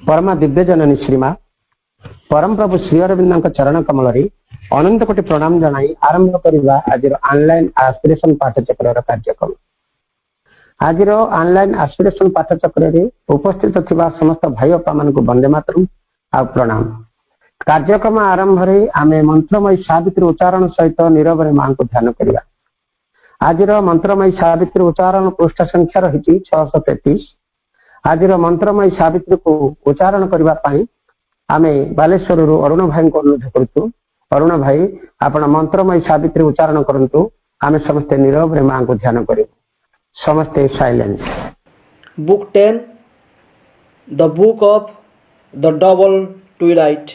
परमा दिव्य जननी श्रीमा परम प्रभु श्री अरविंद चरण कमल अनंत कोटि प्रणाम जनाई आरंभ करवा आज ऑनलाइन एस्पिरेशन पाठचक्र कार्यक्रम। आज ऑनलाइन एस्पिरेशन पाठचक्र उपस्थित थिबा समस्त भाई बापा मान को वंदे मातरम आ प्रणाम। कार्यक्रम आरंभ आमे मंत्रमयी सावित्री उच्चारण सहित नीरव मां को ध्यान करवा। आज मंत्रमयी सावित्री उच्चारण पृष्ठ संख्या रही 633। आज मंत्रमयी सावित्री को उच्चारण करने आमे बालेश्वर अरुण भाई को अनुरोध करूँ। अरुण भाई आपण मंत्रमयी सावित्री उच्चारण करंतु। आमे समस्ते नीरव रे मां को ध्यान करूँ। समस्ते silence. Book 10 the book of the double Twilight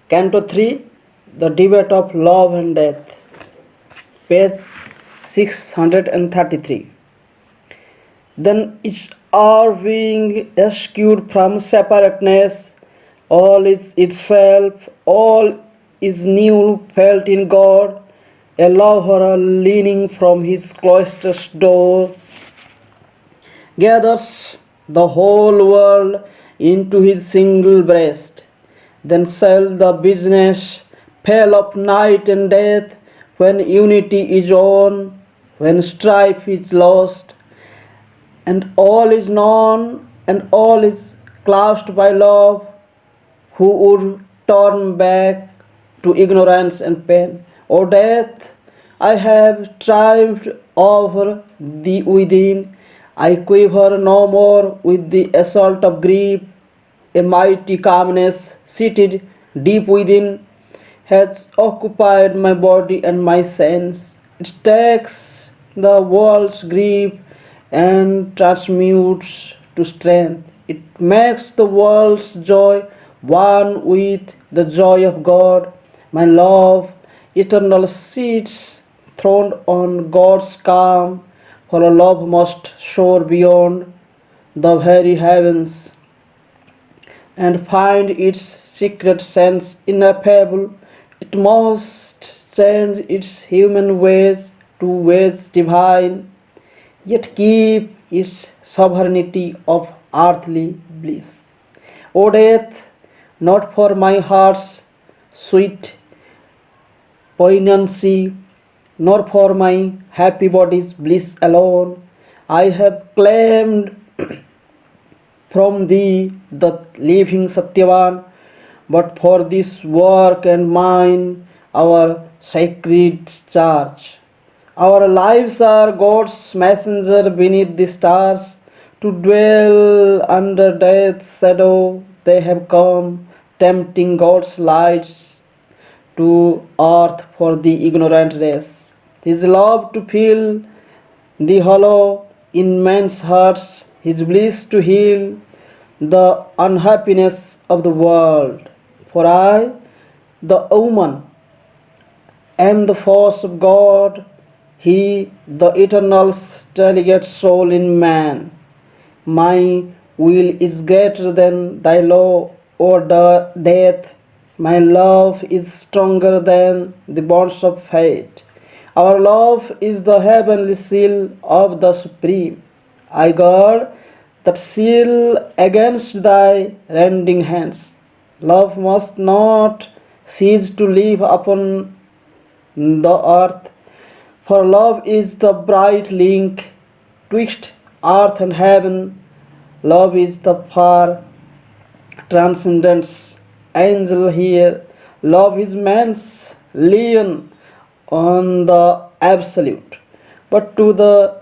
canto 3 the debate of love and death page 633। Then each are being rescued from separateness, all is itself, all is new felt in God, a lover leaning from his cloister's door, gathers the whole world into his single breast. Then shall the business fail of night and death, when unity is on, when strife is lost, and all is known, and all is clasped by love, who would turn back to ignorance and pain. O death, I have triumphed over thee within. I quiver no more with the assault of grief. A mighty calmness seated deep within has occupied my body and my sense. It takes the world's grief and transmutes to strength. It makes the world's joy one with the joy of God. My love, eternal seats throned on God's calm, for a love must soar beyond the very heavens and find its secret sense ineffable. It must change its human ways to ways divine, yet keep its sovereignty of earthly bliss. O death, not for my heart's sweet poignancy, nor for my happy body's bliss alone, I have claimed from thee the living Satyavan, but for this work and mine, our sacred charge. Our lives are God's messenger beneath the stars. To dwell under death's shadow, they have come, tempting God's lights to earth for the ignorant race. His love to fill the hollow in men's hearts, His bliss to heal the unhappiness of the world. For I, the woman, am the force of God, He, the eternal's delegate soul in man. My will is greater than thy law, O death. My love is stronger than the bonds of fate. Our love is the heavenly seal of the Supreme. I guard that seal against thy rending hands. Love must not cease to live upon the earth, for love is the bright link twixt earth and heaven. Love is the far transcendence angel here. Love is man's lien on the absolute. But to the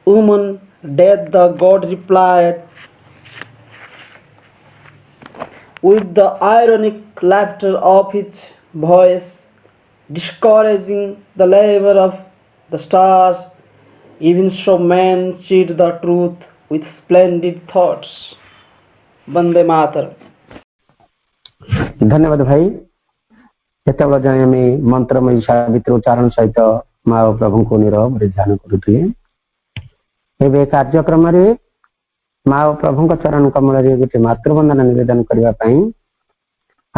woman death the God replied with the ironic laughter of his voice, discouraging the labor of the stars. Even so man cheat the truth with splendid thoughts. Bande Mataram. धन्यवाद भाई। एतबेला जाए आम मंत्रमयी सावित्री उच्चारण सहित माँ प्रभु को नीरव ध्यान करुले। एवं कार्यक्रम माँ प्रभु चरण कमल गोटे मातृवंदना निवेदन करने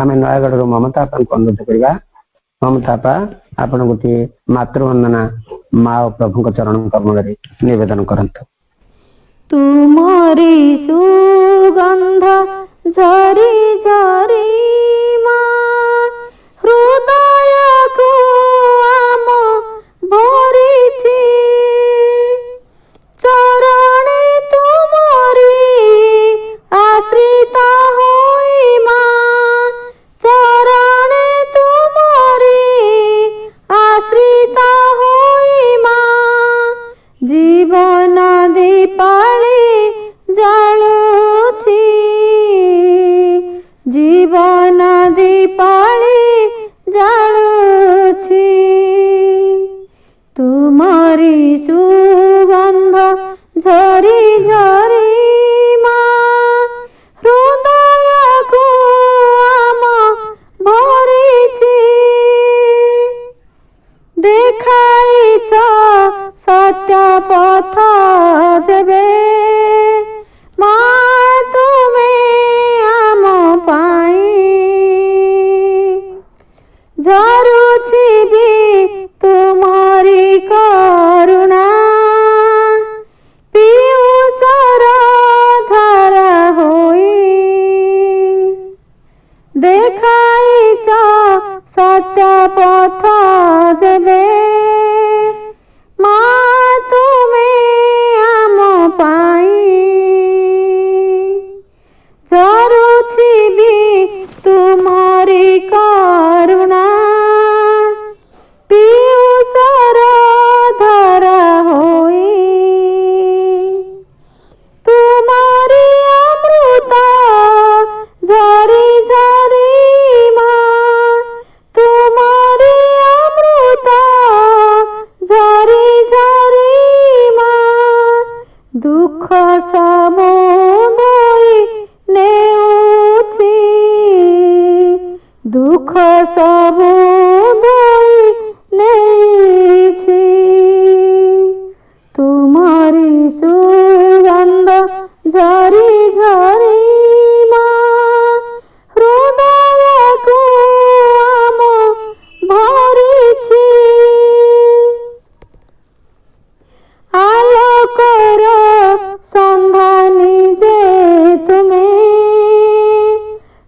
आम नयगढ़ ममता को अनुरोध करवा। ममता आप गोटे मातृवंदना ମା ଓ ପ୍ରଭୁଙ୍କ ଚରଣ କମଳରେ ନିବେଦନ କରନ୍ତୁ। ତୁମରି ସୁଗନ୍ଧ ଝରି ଝରି ମା ହୃଦୟକୁ ଆମ ଭରିଛି। ଚରଣେ ତୁମରି ଆଶ୍ରିତ ହୋଇ ମା, ଚରଣେ ତୁମରି ଆଶ୍ରିତ ହୋଇ ମା, ଜୀବନ ଦୀପାଳି ଜାଳୁଛି, ଜୀବନ ଦୀପାଳି ଜାଳୁଛି। ତୁମରି ସୁଗନ୍ଧ ଝରି ଝରି ମା ହୃଦୟକୁ ଆମ ଭରିଛି। ଦେଖାଇଛ ସତ୍ୟ ପଥ ଯେବେ ମା ତୁମେ ଆମ ପାଇଁ, ଝରୁଛି ବି ତୁମରି କରୁଣା, ପିୟୁଷର ଧାରା ହୋଇ। ଦେଖାଇଛ ସତ୍ୟ ପଥ ଯେବେ ମା ତୁମେ ଆମ ପାଇଁ, ଝରୁଛି ବି ତୁମରି କରୁଣା, ପିୟୁଷର ଧାରା ହୋଇ। ତୁମରି ଅମୃତ ଝରି ଝରି ମା, ତୁମରି ଅମୃତ ଝରି ଝରି ମା, ଦୁଃଖ ସବୁ ଧୋଇ ନେଉଛି, ଦୁଃଖ ସବୁ ଧୋଇ ନେଇଛି। ତୁମରି ସୁଗନ୍ଧ ଝରି ଝରି ମା ହୃଦୟକୁ ଆମ ଭରିଛି। ଆଲୋକର ସନ୍ଧାନୀ ଯେ ତୁମେ,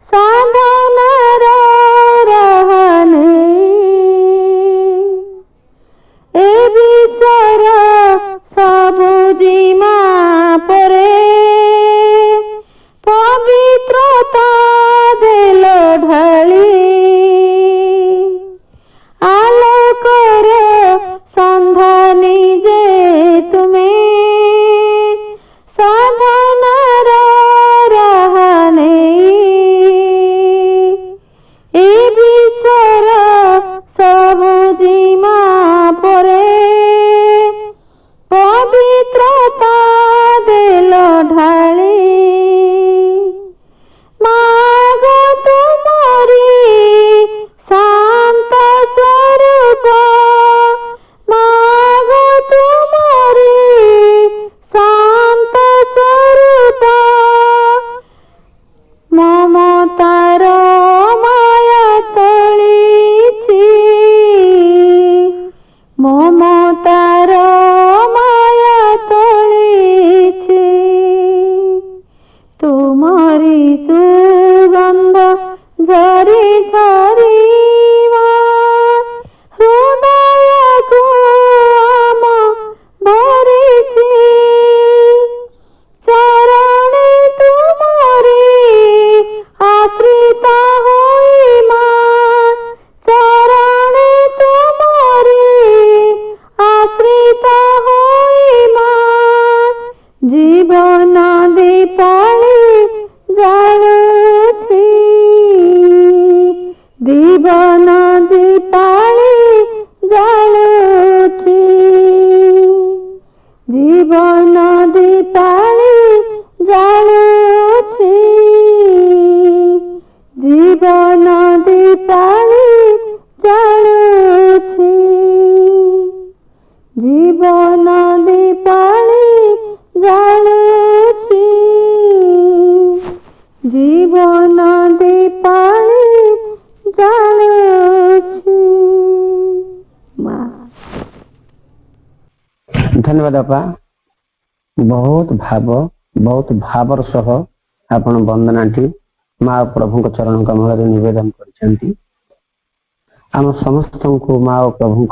ସାଧନାର ରାହ ନେଇ। ଏ ବିଶ୍ୱର ସବୁ ଜିମା ପରେ ପବିତ୍ରତା ଦେଲ ଢାଳି। ଆଲୋକର ସନ୍ଧାନୀ ଯେ ତୁମେ, ସାଧନାର ରାହ ନେଇ। ଏ ବିଶ୍ୱର ସବୁ ଜିମା ପରେ ପବିତ୍ରତା ଦେଲ ଢାଳି। ମାଗୋ ତୁମରି ଶାନ୍ତ ସ୍ୱରୂପ, ମାଗୋ ତୁମରି ଶାନ୍ତ ସ୍ୱରୂପ। ମମତାର ମାୟା ତୋଳିଛି, ମମତାର ମାୟା ତୋଳିଛି। ତୁମରି ସୁଗନ୍ଧ ଝରି ଝରି ମା ହୃଦୟକୁ ଆମ ଭରିଛି। ଚରଣେ ତୁମରି ଆଶ୍ରିତ ହୋଇ ମା, ଚରଣେ ତୁମରି ଆଶ୍ରିତ ହୋଇ ମା, ଜୀବନ ଦୀପାଳି ଜାଳୁଛି, ଜୀବନ ଦୀପାଳି ଜାଳୁଛି, ଜୀବନ ଦୀପାଳି ଜାଳୁଛି, ଜୀବନ ଦୀପାଳି ଜାଳୁଛି, ଜୀବନ ଦୀପାଳି ଜାଳୁଛି, ଜୀବନ ଦୀପାଳି ଜାଳୁଛି। ମା धन्यवाद अपा बहुत भावर सह आपण वंदनाटी माँ प्रभु चरण कमल निवेदन कर आम समस्त को माँ और प्रभु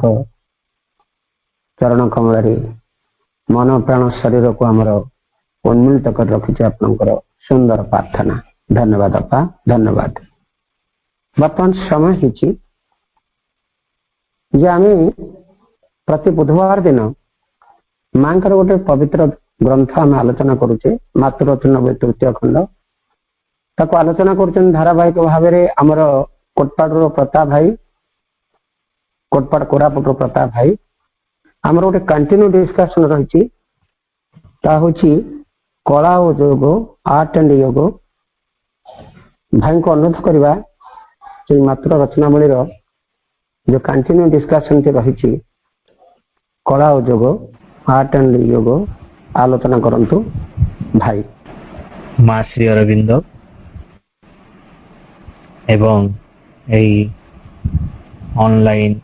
चरण कमल मन प्राण शरीर को आमर उन्मिलित कर रखी आपंकर सुंदर प्रार्थना धन्यवाद अपा धन्यवाद। बर्तमान समय हिची जे आम प्रति बुधवार दिन माँ गोटे पवित्र ग्रंथ आम आलोचना करुचे मातृवचन तृतीय खंड ताको आलोचना कर धारावाहिक भाव में आमर कोटपाड़ प्रताप भाई कोटपाड़ कोरापुट प्रताप भाई आमर गोटे कंटिन्यू डिस्कशन रही कला और योग आर्ट एंड योग भाई को अनुरोध करवा मातृ रचनावली जो कंटिन्यू डिस्कशन रही कला और योग आर्ट एंड योग आलोचना करंतु भाई। माँ श्री अरविंद एवं ऑनलाइन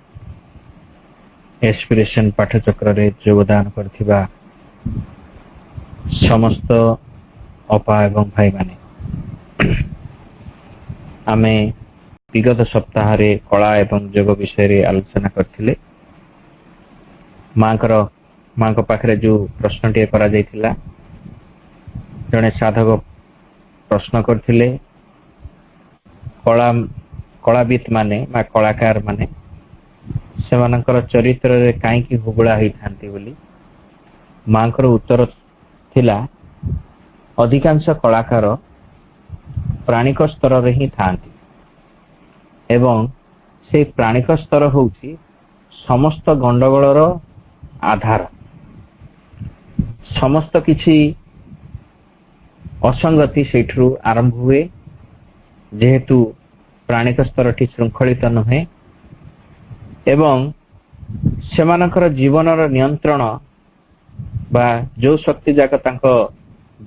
एस्पिरेशन पाठचक्र रे योगदान करथिबा समस्त अपा एवं भाई माने आमे विगत सप्ताह रे कला एवं योग विषय रे आलोचना करथिले। माँ को पाखरे जो प्रश्न टे करा जायतिला जने साधक प्रश्न करथिले कलावित माने बा कलाकार माने सेमानकर चरित्र रे काई की हुबळा होई थांती बोली मांकर उत्तर थिला अधिकांश कलाकार प्राणिक स्तर रे ही थांती एवं से प्राणिक स्तर होउची समस्त गंडगोलर आधार समस्त किछि असंगति सेठरू आरंभ हुए जेहेतु प्राणिक स्तर टी श्रृंखलित नहे एवं सेमानकर जीवनर नियंत्रण बा जो शक्ति जाक तांको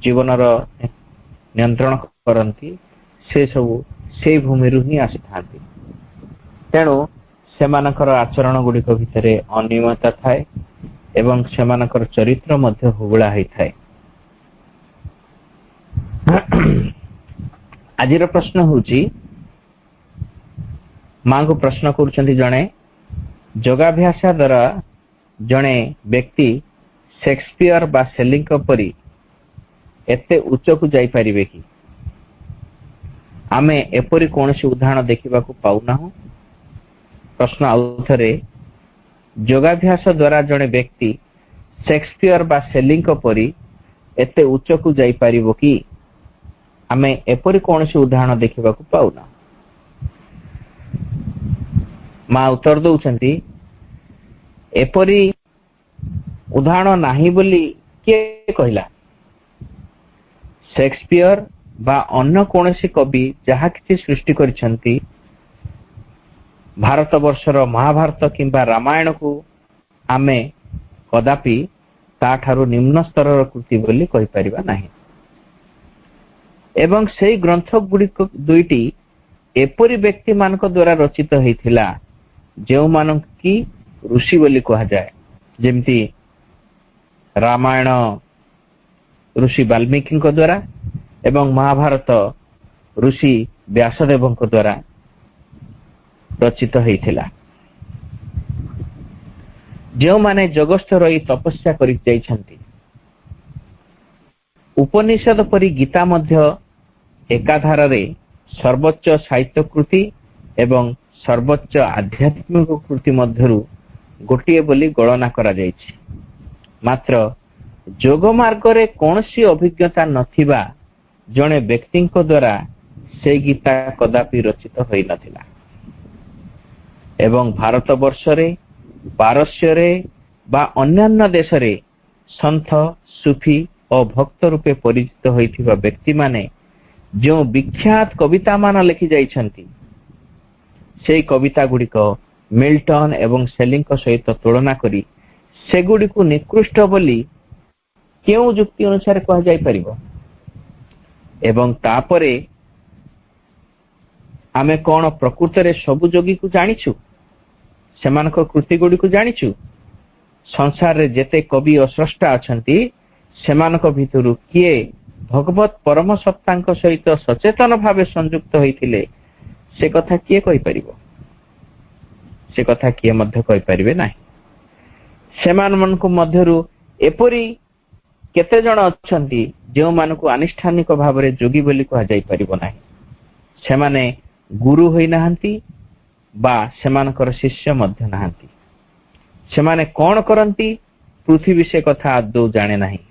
जीवनर नियंत्रण करंती से सब से भूमि रु ही आसी थांती तेणु सेमानकर आचरण गुड़िक भितरे अनियमितता थाए एवं सेमानकर चरित्र मध्य हुबळा होई थाए। आजिर प्रश्न होची मां को प्रश्न करुचंती जणे योगाभ्यास द्वारा जणे व्यक्ति शेक्सपियर बा सेलिंग परी एते उच्च को जाई परिबे कि आमे एपरी कोनसी उदाहरण देखिबा को पाउना हो। प्रश्न आउथरे योगाभ्यास द्वारा जणे व्यक्ति शेक्सपियर बा सेलिंग परी एते उच्च को जाई परिबो कि आमे एपरी कोनसी उदाहरण देखिबा को पाउना। माँ उत्तर दौचंती एपरी उदाहरण नाही बोली किए कहला शेक्सपियर बा अन्य कोनसी कवि जहा किछि सृष्टि करिसंती भारत वर्षर महाभारत किंबा रामायण को आमे कदापि ताठारु निम्न स्तर कृति बोली कहि परिबा नाही एवं सेई ग्रंथ गुड़िक दुईटी एपरी व्यक्ति मानक द्वारा रचित होइथिला जेउ मानक की ऋषि बोली कहा जाए जेमती रामायण ऋषि वाल्मीकि द्वारा एवं महाभारत ऋषि व्यासदेव द्वारा रचित होइथिला जो माने जगस्थ रही तपस्या करि जाइछंती उपनिषद परि गीता मध्य एकाधार रे सर्वोच्च साहित्य कृति एवं सर्वोच्च आध्यात्मिक कृति मध्यरु गोटिए बोली गणना करा जाइछि मात्र जोग मार्ग रे कोनसी अभिज्ञता नथिबा जणे व्यक्ति द्वारा से गीता कदापि रचित होई नथिला एवं भारत वर्ष रे पारस्य रे बा अन्यान्य देश रे संत सुफी और भक्त रूपे परिचित होइथिबा व्यक्ति माने जो विख्यात कविता मान लिखि जाइछंती से कविता गुड़िक मिल्टन एवं सेलिंग सहित तुलना करी से गुड़िक निकृष्ट बोली क्यों युक्ति अनुसार कह जाई परिबो एवं तापरे आमे कोन प्रकृत रे सब जोगी को जानिछु सेमानक कृति गुड़ी को जानिछु ସଂସାରରେ ଯେତେ କବି ଓ ସ୍ରଷ୍ଟା ଅଛନ୍ତି ସେମାନଙ୍କ ଭିତରୁ କିଏ ଭଗବତ ପରମ ସତ୍ତାଙ୍କ ସହିତ ସଚେତନ ଭାବେ ସଂଯୁକ୍ତ ହୋଇଥିଲେ ସେ କଥା କିଏ କହିପାରିବ? ସେ କଥା କିଏ ମଧ୍ୟ କହିପାରିବେ ନାହିଁ। ସେମାନଙ୍କ ମଧ୍ୟରୁ ଏପରି କେତେ ଜଣ ଅଛନ୍ତି ଯେଉଁମାନଙ୍କୁ ଆନୁଷ୍ଠାନିକ ଭାବରେ ଯୋଗୀ ବୋଲି କୁହାଯାଇ ପାରିବ ନାହିଁ। ସେମାନେ ଗୁରୁ ହୋଇନାହାନ୍ତି ବା ସେମାନଙ୍କର ଶିଷ୍ୟ ମଧ୍ୟ ନାହାନ୍ତି। ସେମାନେ କଣ କରନ୍ତି ପୃଥିବୀ ସେ କଥା ଆଦୌ ଜାଣେ ନାହିଁ।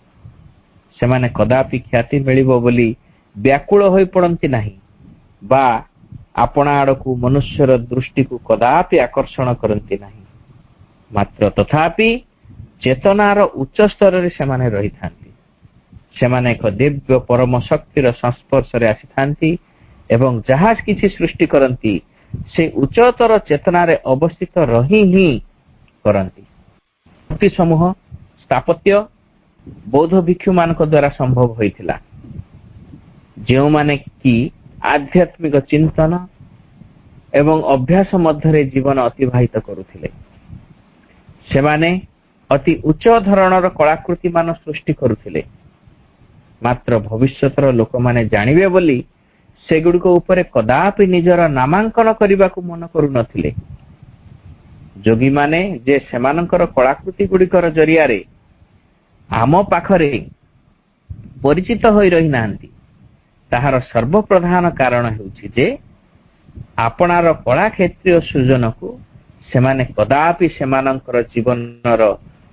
ସେମାନେ କଦାପି ଖ୍ୟାତି ମିଳିବ ବୋଲି ବ୍ୟାକୁଳ ହୋଇ ପଡନ୍ତି ନାହିଁ ବା ଆପଣା ଆଡକୁ ମନୁଷ୍ୟର ଦୃଷ୍ଟିକୁ କଦାପି ଆକର୍ଷଣ କରନ୍ତି ନାହିଁ। ମାତ୍ର ତଥାପି ଚେତନାର ଉଚ୍ଚ ସ୍ତରରେ ସେମାନେ ରହିଥାନ୍ତି। ସେମାନେ ଏକ ଦିବ୍ୟ ପରମ ଶକ୍ତିର ସଂସ୍ପର୍ଶରେ ଆସିଥାନ୍ତି ଏବଂ ଯାହା କିଛି ସୃଷ୍ଟି କରନ୍ତି ସେ ଉଚ୍ଚତର ଚେତନାରେ ଅବସ୍ଥିତ ରହି ହିଁ କରନ୍ତି। ମୂର୍ତ୍ତି ସମୂହ ସ୍ଥାପତ୍ୟ ବୌଦ୍ଧ ଭିକ୍ଷୁ ମାନଙ୍କ ଦ୍ୱାରା ସମ୍ଭବ ହୋଇଥିଲା, ଯେଉଁମାନେ କି ଆଧ୍ୟାତ୍ମିକ ଚିନ୍ତନ ଏବଂ ଅଭ୍ୟାସ ମଧ୍ୟରେ ଜୀବନ ଅତିବାହିତ କରୁଥିଲେ। ସେମାନେ ଅତି ଉଚ୍ଚ ଧରଣର କଳାକୃତି ମାନ ସୃଷ୍ଟି କରୁଥିଲେ। ମାତ୍ର ଭବିଷ୍ୟତର ଲୋକମାନେ ଜାଣିବେ ବୋଲି ସେଗୁଡ଼ିକ ଉପରେ କଦାପି ନିଜର ନାମାଙ୍କନ କରିବାକୁ ମନ କରୁନଥିଲେ। ଯୋଗୀମାନେ ଯେ ସେମାନଙ୍କର କଳାକୃତି ଗୁଡ଼ିକର ଜରିଆରେ ଆମ ପାଖରେ ପରିଚିତ ହୋଇ ରହିନାହାନ୍ତି ତାହାର ସର୍ବପ୍ରଧାନ କାରଣ ହେଉଛି ଯେ ଆପଣାର କଳା କ୍ଷେତ୍ରୀୟ ସୃଜନକୁ ସେମାନେ କଦାପି ସେମାନଙ୍କର ଜୀବନର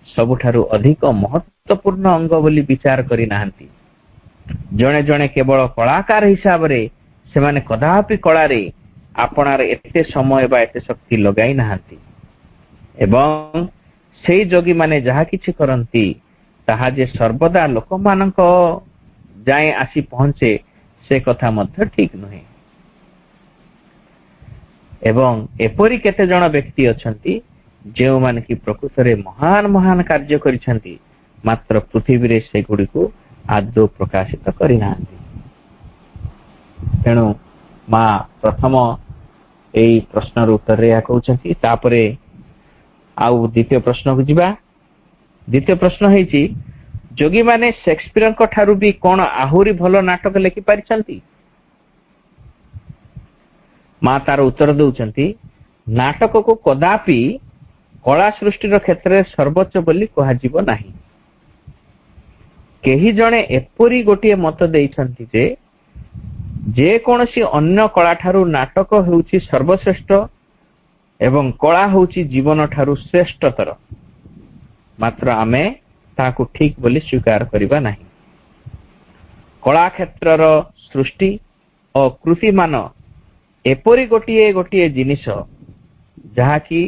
ସବୁଠାରୁ ଅଧିକ ମହତ୍ୱପୂର୍ଣ୍ଣ ଅଙ୍ଗ ବୋଲି ବିଚାର କରିନାହାନ୍ତି। ଜଣେ ଜଣେ କେବଳ କଳାକାର ହିସାବରେ ସେମାନେ କଦାପି କଳାରେ ଆପଣାର ଏତେ ସମୟ ବା ଏତେ ଶକ୍ତି ଲଗାଇ ନାହାନ୍ତି। ଏବଂ ସେଇ ଯୋଗୀମାନେ ଯାହା କିଛି କରନ୍ତି ତାହା ଯେ ସର୍ବଦା ଲୋକମାନଙ୍କ ଯାଏଁ ଆସି ପହଞ୍ଚେ ସେ କଥା ମଧ୍ୟ ଠିକ ନୁହେଁ। ଏବଂ ଏପରି କେତେ ଜଣ ବ୍ୟକ୍ତି ଅଛନ୍ତି ଯେଉଁମାନେ କି ପ୍ରକୃତରେ ମହାନ ମହାନ କାର୍ଯ୍ୟ କରିଛନ୍ତି, ମାତ୍ର ପୃଥିବୀରେ ସେଗୁଡ଼ିକୁ ଆଦୌ ପ୍ରକାଶିତ କରିନାହାନ୍ତି। ତେଣୁ ମା ପ୍ରଥମ ଏଇ ପ୍ରଶ୍ନର ଉତ୍ତରରେ ଏହା କହୁଛନ୍ତି। ତାପରେ ଆଉ ଦ୍ୱିତୀୟ ପ୍ରଶ୍ନକୁ ଯିବା। ଦ୍ୱିତୀୟ ପ୍ରଶ୍ନ ହେଇଛି, ଯୋଗୀମାନେ ସେକ୍ସପିୟରଙ୍କ ଠାରୁ ବି କଣ ଆହୁରି ଭଲ ନାଟକ ଲେଖି ପାରିଛନ୍ତି? ମା ତାର ଉତ୍ତର ଦେଉଛନ୍ତି, ନାଟକକୁ କଦାପି କଳା ସୃଷ୍ଟିର କ୍ଷେତ୍ରରେ ସର୍ବୋଚ୍ଚ ବୋଲି କୁହାଯିବ ନାହିଁ। କେହି ଜଣେ ଏପରି ଗୋଟିଏ ମତ ଦେଇଛନ୍ତି ଯେ ଯେକୌଣସି ଅନ୍ୟ କଳା ଠାରୁ ନାଟକ ହେଉଛି ସର୍ବଶ୍ରେଷ୍ଠ ଏବଂ କଳା ହେଉଛି ଜୀବନ ଠାରୁ ଶ୍ରେଷ୍ଠତର। ମାତ୍ର ଆମେ ତାହାକୁ ଠିକ ବୋଲି ସ୍ୱୀକାର କରିବା ନାହିଁ। କଳା କ୍ଷେତ୍ରର ସୃଷ୍ଟି ଓ କୃତିମାନ ଏପରି ଗୋଟିଏ ଗୋଟିଏ ଜିନିଷ ଯାହାକି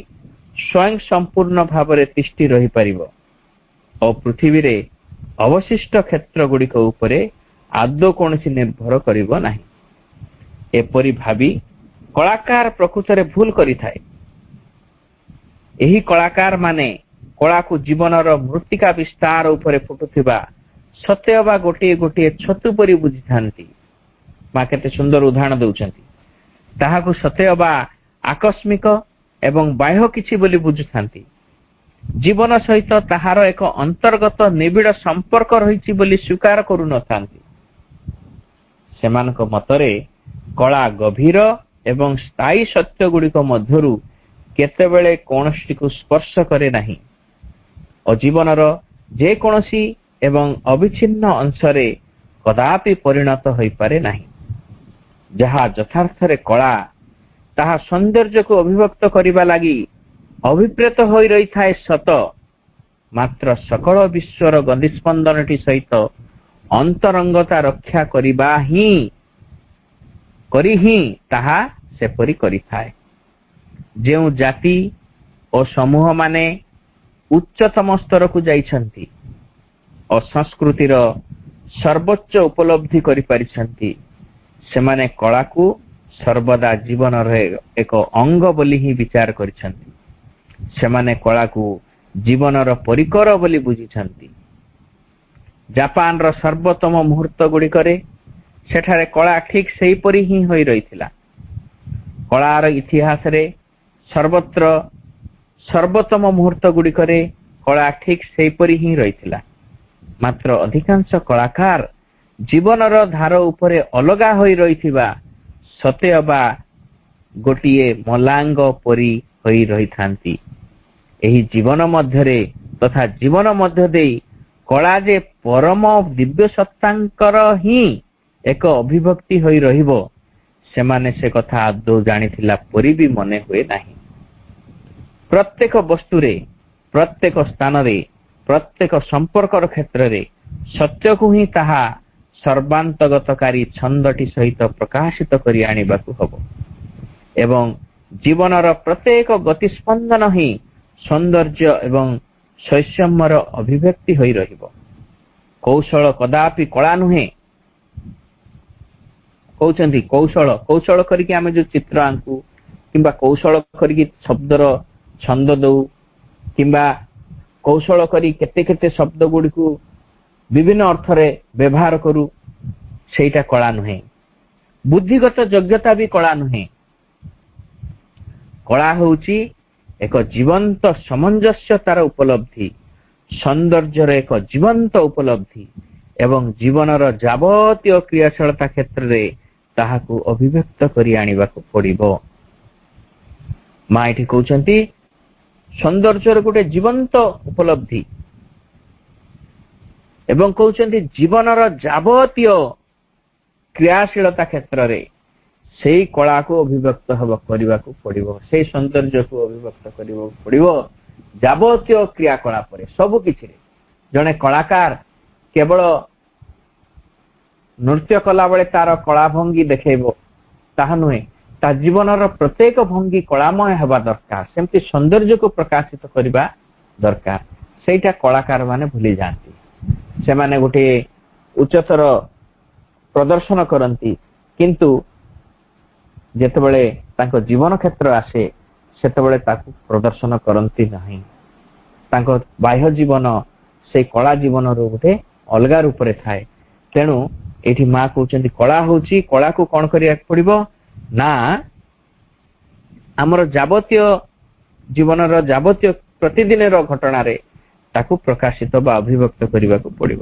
ସ୍ୱୟଂ ସମ୍ପୂର୍ଣ୍ଣ ଭାବରେ ତିଷ୍ଠି ରହିପାରିବ ଓ ପୃଥିବୀରେ ଅବଶିଷ୍ଟ କ୍ଷେତ୍ର ଗୁଡ଼ିକ ଉପରେ ଆଦୌ କୌଣସି ନିର୍ଭର କରିବ ନାହିଁ। ଏପରି ଭାବି କଳାକାର ପ୍ରକୃତରେ ଭୁଲ କରିଥାଏ। ଏହି କଳାକାର ମାନେ କଳାକୁ ଜୀବନର ମୃତ୍ତିକା ବିସ୍ତାର ଉପରେ ଫୁଟୁଥିବା ସତେଅବା ଗୋଟିଏ ଗୋଟିଏ ଛତୁ ପରି ବୁଝିଥାନ୍ତି। ମା କେତେ ସୁନ୍ଦର ଉଦାହରଣ ଦେଉଛନ୍ତି। ତାହାକୁ ସତେଅବା ଆକସ୍ମିକ ଏବଂ ବାହ୍ୟ କିଛି ବୋଲି ବୁଝୁଥାନ୍ତି। ଜୀବନ ସହିତ ତାହାର ଏକ ଅନ୍ତର୍ଗତ ନିବିଡ଼ ସମ୍ପର୍କ ରହିଛି ବୋଲି ସ୍ୱୀକାର କରୁନଥାନ୍ତି। ସେମାନଙ୍କ ମତରେ କଳା ଗଭୀର ଏବଂ ସ୍ଥାୟୀ ସତ୍ୟ ଗୁଡ଼ିକ ମଧ୍ୟରୁ କେତେବେଳେ କୌଣସିକୁ ସ୍ପର୍ଶ କରେ ନାହିଁ ଓ ଜୀବନର ଯେକୌଣସି ଏବଂ ଅବିଚ୍ଛିନ୍ନ ଅଂଶରେ କଦାପି ପରିଣତ ହୋଇପାରେ ନାହିଁ। ଯାହା ଯଥାର୍ଥରେ କଳା ତାହା ସୌନ୍ଦର୍ଯ୍ୟକୁ ଅଭିବ୍ୟକ୍ତ କରିବା ଲାଗି ଅଭିପ୍ରେତ ହୋଇ ରହିଥାଏ ସତ, ମାତ୍ର ସକଳ ବିଶ୍ୱର ଗତିସ୍ପନ୍ଦନଟି ସହିତ ଅନ୍ତରଙ୍ଗତା ରକ୍ଷା କରି ହିଁ ତାହା ସେପରି କରିଥାଏ। ଯେଉଁ ଜାତି ଓ ସମୂହ ମାନେ ଉଚ୍ଚତମ ସ୍ତରକୁ ଯାଇଛନ୍ତି ଓ ସଂସ୍କୃତିର ସର୍ବୋଚ୍ଚ ଉପଲବ୍ଧି କରିପାରିଛନ୍ତି ସେମାନେ କଳାକୁ ସର୍ବଦା ଜୀବନର ଏକ ଅଙ୍ଗ ବୋଲି ହିଁ ବିଚାର କରିଛନ୍ତି। ସେମାନେ କଳାକୁ ଜୀବନର ପରିକର ବୋଲି ବୁଝିଛନ୍ତି। ଜାପାନର ସର୍ବୋତ୍ତମ ମୁହୂର୍ତ୍ତ ଗୁଡ଼ିକରେ ସେଠାରେ କଳା ଠିକ ସେହିପରି ହିଁ ହୋଇ ରହିଥିଲା। କଳାର ଇତିହାସରେ ସର୍ବତ୍ର ସର୍ବୋତ୍ତମ ମୁହୂର୍ତ୍ତ ଗୁଡ଼ିକରେ କଳା ଠିକ ସେହିପରି ହିଁ ରହିଥିଲା। ମାତ୍ର ଅଧିକାଂଶ କଳାକାର ଜୀବନର ଧାର ଉପରେ ଅଲଗା ହୋଇ ରହିଥିବା ସତେ ଅବା ଗୋଟିଏ ମଲାଙ୍ଗ ପରି ହୋଇ ରହିଥାନ୍ତି। ଏହି ଜୀବନ ମଧ୍ୟରେ ତଥା ଜୀବନ ମଧ୍ୟ ଦେଇ କଳା ଯେ ପରମ ଦିବ୍ୟ ସତ୍ତାଙ୍କର ହିଁ ଏକ ଅଭିଭକ୍ତି ହୋଇ ରହିବ, ସେମାନେ ସେ କଥା ଆଦୌ ଜାଣିଥିଲା ପରି ବି ମନେ ହୁଏ ନାହିଁ। ପ୍ରତ୍ୟେକ ବସ୍ତୁରେ, ପ୍ରତ୍ୟେକ ସ୍ଥାନରେ, ପ୍ରତ୍ୟେକ ସମ୍ପର୍କର କ୍ଷେତ୍ରରେ ସତ୍ୟକୁ ହିଁ ତାହା ସର୍ବାନ୍ତଗତକାରୀ ଛନ୍ଦଟି ସହିତ ପ୍ରକାଶିତ କରି ଆଣିବାକୁ ହବ ଏବଂ ଜୀବନର ପ୍ରତ୍ୟେକ ଗତିସ୍ପନ୍ଦନ ହିଁ ସୌନ୍ଦର୍ଯ୍ୟ ଏବଂ ଶୈଶମ୍ୟର ଅଭିବ୍ୟକ୍ତି ହୋଇ ରହିବ। କୌଶଳ କଦାପି କଳା ନୁହେଁ। କହୁଛନ୍ତି କୌଶଳ କୌଶଳ କରିକି ଆମେ ଯୋଉ ଚିତ୍ର ଆଙ୍କୁ କିମ୍ବା କୌଶଳ କରିକି ଶବ୍ଦର ଛନ୍ଦ ଦଉ କିମ୍ବା କୌଶଳ କରି କେତେ କେତେ ଶବ୍ଦ ଗୁଡ଼ିକୁ ବିଭିନ୍ନ ଅର୍ଥରେ ବ୍ୟବହାର କରୁ, ସେଇଟା କଳା ନୁହେଁ। ବୁଦ୍ଧିଗତ ଯୋଗ୍ୟତା ବି କଳା ନୁହେଁ। କଳା ହେଉଛି ଏକ ଜୀବନ୍ତ ସାମଞ୍ଜସ୍ୟତାର ଉପଲବ୍ଧି, ସୌନ୍ଦର୍ଯ୍ୟର ଏକ ଜୀବନ୍ତ ଉପଲବ୍ଧି ଏବଂ ଜୀବନର ଯାବତୀୟ କ୍ରିୟାଶୀଳତା କ୍ଷେତ୍ରରେ ତାହାକୁ ଅଭିବ୍ୟକ୍ତ କରି ଆଣିବାକୁ ପଡ଼ିବ। ମା ଏଠି କହୁଛନ୍ତି ସୌନ୍ଦର୍ଯ୍ୟର ଗୋଟେ ଜୀବନ୍ତ ଉପଲବ୍ଧି ଏବଂ କହୁଛନ୍ତି ଜୀବନର ଯାବତୀୟ କ୍ରିୟାଶୀଳତା କ୍ଷେତ୍ରରେ ସେଇ କଳାକୁ ଅଭିବ୍ୟକ୍ତ କରିବାକୁ ପଡ଼ିବ, ସେଇ ସୌନ୍ଦର୍ଯ୍ୟକୁ ଅଭିବ୍ୟକ୍ତ କରିବାକୁ ପଡ଼ିବ। ଯାବତୀୟ କ୍ରିୟାକଳାପରେ ସବୁ କିଛିରେ ଜଣେ କଳାକାର କେବଳ ନୃତ୍ୟ କଲାବେଳେ ତାର କଳା ଭଙ୍ଗୀ ଦେଖେଇବ ତାହା ନୁହେଁ, ତା ଜୀବନର ପ୍ରତ୍ୟେକ ଭଙ୍ଗୀ କଳାମୟ ହେବା ଦରକାର। ସେମିତି ସୌନ୍ଦର୍ଯ୍ୟକୁ ପ୍ରକାଶିତ କରିବା ଦରକାର। ସେଇଟା କଳାକାର ମାନେ ଭୁଲି ଯାଆନ୍ତି। ସେମାନେ ଗୋଟିଏ ଉଚ୍ଚତର ପ୍ରଦର୍ଶନ କରନ୍ତି, କିନ୍ତୁ ଯେତେବେଳେ ତାଙ୍କ ଜୀବନ କ୍ଷେତ୍ର ଆସେ ସେତେବେଳେ ତାକୁ ପ୍ରଦର୍ଶନ କରନ୍ତି ନାହିଁ। ତାଙ୍କ ବାହ୍ୟ ଜୀବନ ସେଇ କଳା ଜୀବନରୁ ଗୋଟେ ଅଲଗା ରୂପରେ ଥାଏ। ତେଣୁ ଏଠି ମା କହୁଛନ୍ତି କଳା ହଉଛି, କଳାକୁ କଣ କରିବାକୁ ପଡିବ ନା ଆମର ଯାବତୀୟ ଜୀବନର ଯାବତୀୟ ପ୍ରତିଦିନର ଘଟଣାରେ ତାକୁ ପ୍ରକାଶିତ ବା ଅଭିବ୍ୟକ୍ତ କରିବାକୁ ପଡିବ।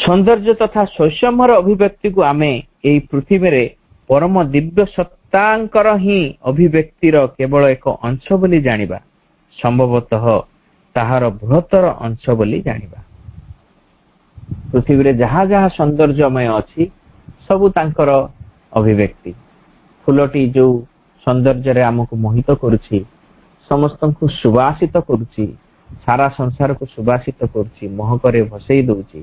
ସୌନ୍ଦର୍ଯ୍ୟ ତଥା ଶୈଶମ୍ୟର ଅଭିବ୍ୟକ୍ତିକୁ ଆମେ ଏହି ପୃଥିବୀରେ ପରମ ଦିବ୍ୟ ସତ୍ତାଙ୍କର ହିଁ ଅଭିବ୍ୟକ୍ତିର କେବଳ ଏକ ଅଂଶ ବୋଲି ଜାଣିବା, ସମ୍ଭବତଃ ତାହାର ବୃହତ୍ତର ଅଂଶ ବୋଲି ଜାଣିବା। ପୃଥିବୀରେ ଯାହା ଯାହା ସୌନ୍ଦର୍ଯ୍ୟମୟ ଅଛି ସବୁ ତାଙ୍କର ଅଭିବ୍ୟକ୍ତି। ଫୁଲଟି ଯୋଉ ସୌନ୍ଦର୍ଯ୍ୟରେ ଆମକୁ ମୋହିତ କରୁଛି, ସମସ୍ତଙ୍କୁ ସୁବାସିତ କରୁଛି, ସାରା ସଂସାରକୁ ସୁବାସିତ କରୁଛି, ମହକରେ ଭସେଇ ଦଉଛି,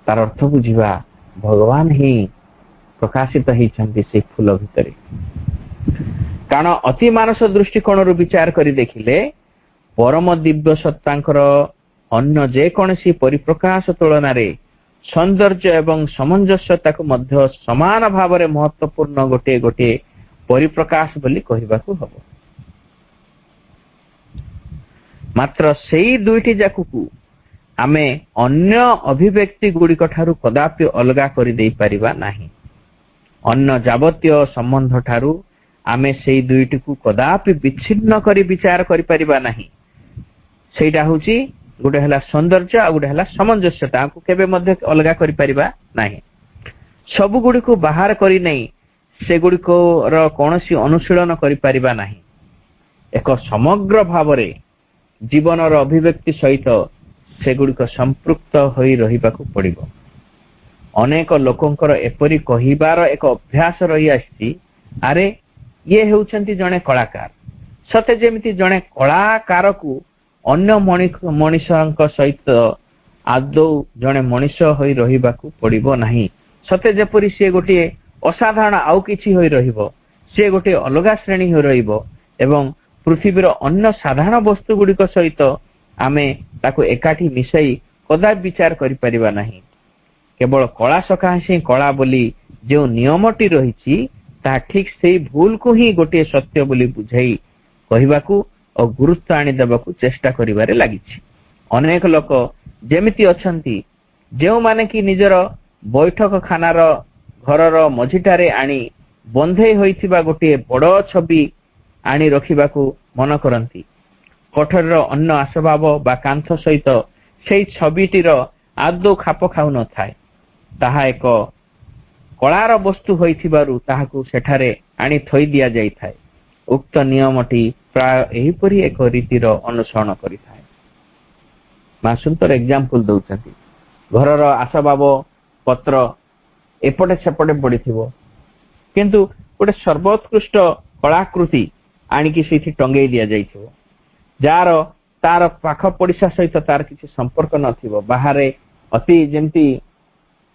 ତାର ଅର୍ଥ ବୁଝିବା ଭଗବାନ ହିଁ ପ୍ରକାଶିତ ହେଇଛନ୍ତି ସେଇ ଫୁଲ ଭିତରେ। କାରଣ ଅତି ମାନସ ଦୃଷ୍ଟିକୋଣରୁ ବିଚାର କରି ଦେଖିଲେ ପରମ ଦିବ୍ୟ ସତ୍ତାଙ୍କର ଅନ୍ୟ ଯେକୌଣସି ପରିପ୍ରକାଶ ତୁଳନାରେ ସୌନ୍ଦର୍ଯ୍ୟ ଏବଂ ସାମଞ୍ଜସ୍ୟତାକୁ ମଧ୍ୟ ସମାନ ଭାବରେ ମହତ୍ୱପୂର୍ଣ୍ଣ ଗୋଟିଏ ଗୋଟିଏ ପରିପ୍ରକାଶ ବୋଲି କହିବାକୁ ହବ। ମାତ୍ର ସେଇ ଦୁଇଟି ଯାକକୁ ଆମେ ଅନ୍ୟ ଅଭିବ୍ୟକ୍ତି ଗୁଡ଼ିକ ଠାରୁ କଦାପି ଅଲଗା କରିଦେଇ ପାରିବା ନାହିଁ। ଅନ୍ୟ ଯାବତୀୟ ସମ୍ବନ୍ଧ ଠାରୁ ଆମେ ସେଇ ଦୁଇଟିକୁ କଦାପି ବିଚ୍ଛିନ୍ନ କରି ବିଚାର କରିପାରିବା ନାହିଁ। ସେଇଟା ହଉଛି ଗୋଟେ ହେଲା ସୌନ୍ଦର୍ଯ୍ୟ ଆଉ ଗୋଟେ ହେଲା ସାମଞ୍ଜସ୍ୟତା, ଆମକୁ କେବେ ମଧ୍ୟ ଅଲଗା କରିପାରିବା ନାହିଁ। ସବୁଗୁଡ଼ିକୁ ବାହାର କରି ନେଇ ସେଗୁଡ଼ିକର କୌଣସି ଅନୁଶୀଳନ କରିପାରିବା ନାହିଁ। ଏକ ସମଗ୍ର ଭାବରେ ଜୀବନର ଅଭିବ୍ୟକ୍ତି ସହିତ ସେଗୁଡ଼ିକ ସମ୍ପୃକ୍ତ ହୋଇ ରହିବାକୁ ପଡ଼ିବ। ଅନେକ ଲୋକଙ୍କର ଏପରି କହିବାର ଏକ ଅଭ୍ୟାସ ରହି ଆସିଛି, ଆରେ ଇଏ ହେଉଛନ୍ତି ଜଣେ କଳାକାର। ସତେ ଯେମିତି ଜଣେ କଳାକାରକୁ ଅନ୍ୟ ମଣିଷଙ୍କ ସହିତ ଆଦୌ ଜଣେ ମଣିଷ ହୋଇ ରହିବାକୁ ପଡ଼ିବ ନାହିଁ। ସତେ ଯେପରି ସିଏ ଗୋଟିଏ ଅସାଧାରଣ ଆଉ କିଛି ହୋଇ ରହିବ, ସିଏ ଗୋଟିଏ ଅଲଗା ଶ୍ରେଣୀ ହୋଇ ରହିବ ଏବଂ ପୃଥିବୀର ଅନ୍ୟ ସାଧାରଣ ବସ୍ତୁ ଗୁଡ଼ିକ ସହିତ ଆମେ ତାକୁ ଏକାଠି ମିଶାଇ କଦାପି ବିଚାର କରିପାରିବା ନାହିଁ। କେବଳ କଳା ସକାଶେ କଳା ବୋଲି ଯେଉଁ ନିୟମଟି ରହିଛି ତାହା ଠିକ ସେଇ ଭୁଲକୁ ହିଁ ଗୋଟିଏ ସତ୍ୟ ବୋଲି ବୁଝାଇ କହିବାକୁ ଓ ଗୁରୁତ୍ୱ ଆଣିଦେବାକୁ ଚେଷ୍ଟା କରିବାରେ ଲାଗିଛି। ଅନେକ ଲୋକ ଯେମିତି ଅଛନ୍ତି, ଯେଉଁମାନେ କି ନିଜର ବୈଠକଖାନାର ଘରର ମଝିଟାରେ ଆଣି ବନ୍ଧେଇ ହୋଇଥିବା ଗୋଟିଏ ବଡ଼ ଛବି ଆଣି ରଖିବାକୁ ମନ କରନ୍ତି। କୋଠରୀର ଅନ୍ୟ ଆସବାବ ବା କାନ୍ଥ ସହିତ ସେଇ ଛବିଟିର ଆଦୌ ଖାପ ଖାଉ ନଥାଏ। ତାହା ଏକ କଳାର ବସ୍ତୁ ହୋଇଥିବାରୁ ତାହାକୁ ସେଠାରେ ଆଣି ଥୋଇ ଦିଆଯାଇଥାଏ। ଉକ୍ତ ନିୟମଟି ପ୍ରାୟ ଏହିପରି ଏକ ରୀତିର ଅନୁସରଣ କରିଥାଏ। ମା ସୁନ୍ଦର ଏକ୍ସାମ୍ପଲ ଦଉଛନ୍ତି। ଘରର ଆସବାବ ପତ୍ର ଏପଟେ ସେପଟେ ପଡିଥିବ, କିନ୍ତୁ ଗୋଟେ ସର୍ବୋତ୍କୃଷ୍ଟ କଳାକୃତି ଆଣିକି ସେଇଠି ଟଙ୍ଗେଇ ଦିଆଯାଇଥିବ, ଯାହାର ତାର ପାଖ ପଡିଶା ସହିତ ତାର କିଛି ସମ୍ପର୍କ ନଥିବ। ବାହାରେ ଅତି ଯେମିତି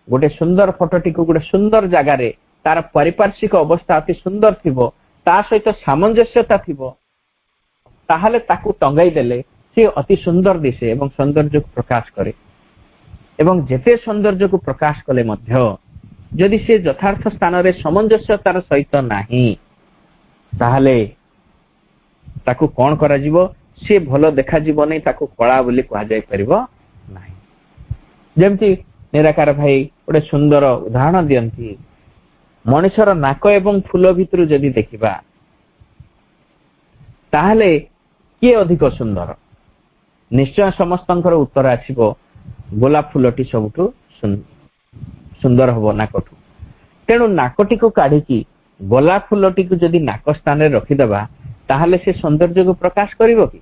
ଗୋଟେ ସୁନ୍ଦର ଫଟୋଟିକୁ ଗୋଟେ ସୁନ୍ଦର ଜାଗାରେ ତାର ପାରିପାର୍ଶ୍ୱିକ ଅବସ୍ଥା ଅତି ସୁନ୍ଦର ଥିବ, ତା ସହିତ ସାମଞ୍ଜସ୍ୟତା ଥିବ, ତାହେଲେ ତାକୁ ଟଙ୍ଗାଇ ଦେଲେ ସେ ଅତି ସୁନ୍ଦର ଦିଶେ ଏବଂ ସୌନ୍ଦର୍ଯ୍ୟକୁ ପ୍ରକାଶ କରେ। ଏବଂ ଯେତେ ସୌନ୍ଦର୍ଯ୍ୟକୁ ପ୍ରକାଶ କଲେ ମଧ୍ୟ ଯଦି ସେ ଯଥାର୍ଥ ସ୍ଥାନରେ ସାମଞ୍ଜସ୍ୟତାର ସହିତ ନାହିଁ, ତାହେଲେ ତାକୁ କଣ କରାଯିବ? ସେ ଭଲ ଦେଖାଯିବ ନାହିଁ, ତାକୁ କଳା ବୋଲି କୁହାଯାଇ ପାରିବ ନାହିଁ। ଯେମିତି ନିରାକାର ଭାଇ ଗୋଟେ ସୁନ୍ଦର ଉଦାହରଣ ଦିଅନ୍ତି। ମଣିଷର ନାକ ଏବଂ ଫୁଲ ଭିତରୁ ଯଦି ଦେଖିବା, ତାହେଲେ କିଏ ଅଧିକ ସୁନ୍ଦର? ନିଶ୍ଚୟ ସମସ୍ତଙ୍କର ଉତ୍ତର ଆସିବ ଗୋଲାପ ଫୁଲଟି ସବୁଠୁ ସୁନ୍ଦର ହବ ନାକଠୁ। ତେଣୁ ନାକଟିକୁ କାଢିକି ଗୋଲାପ ଫୁଲଟିକୁ ଯଦି ନାକ ସ୍ଥାନରେ ରଖିଦେବା, ତାହେଲେ ସେ ସୌନ୍ଦର୍ଯ୍ୟକୁ ପ୍ରକାଶ କରିବ କି?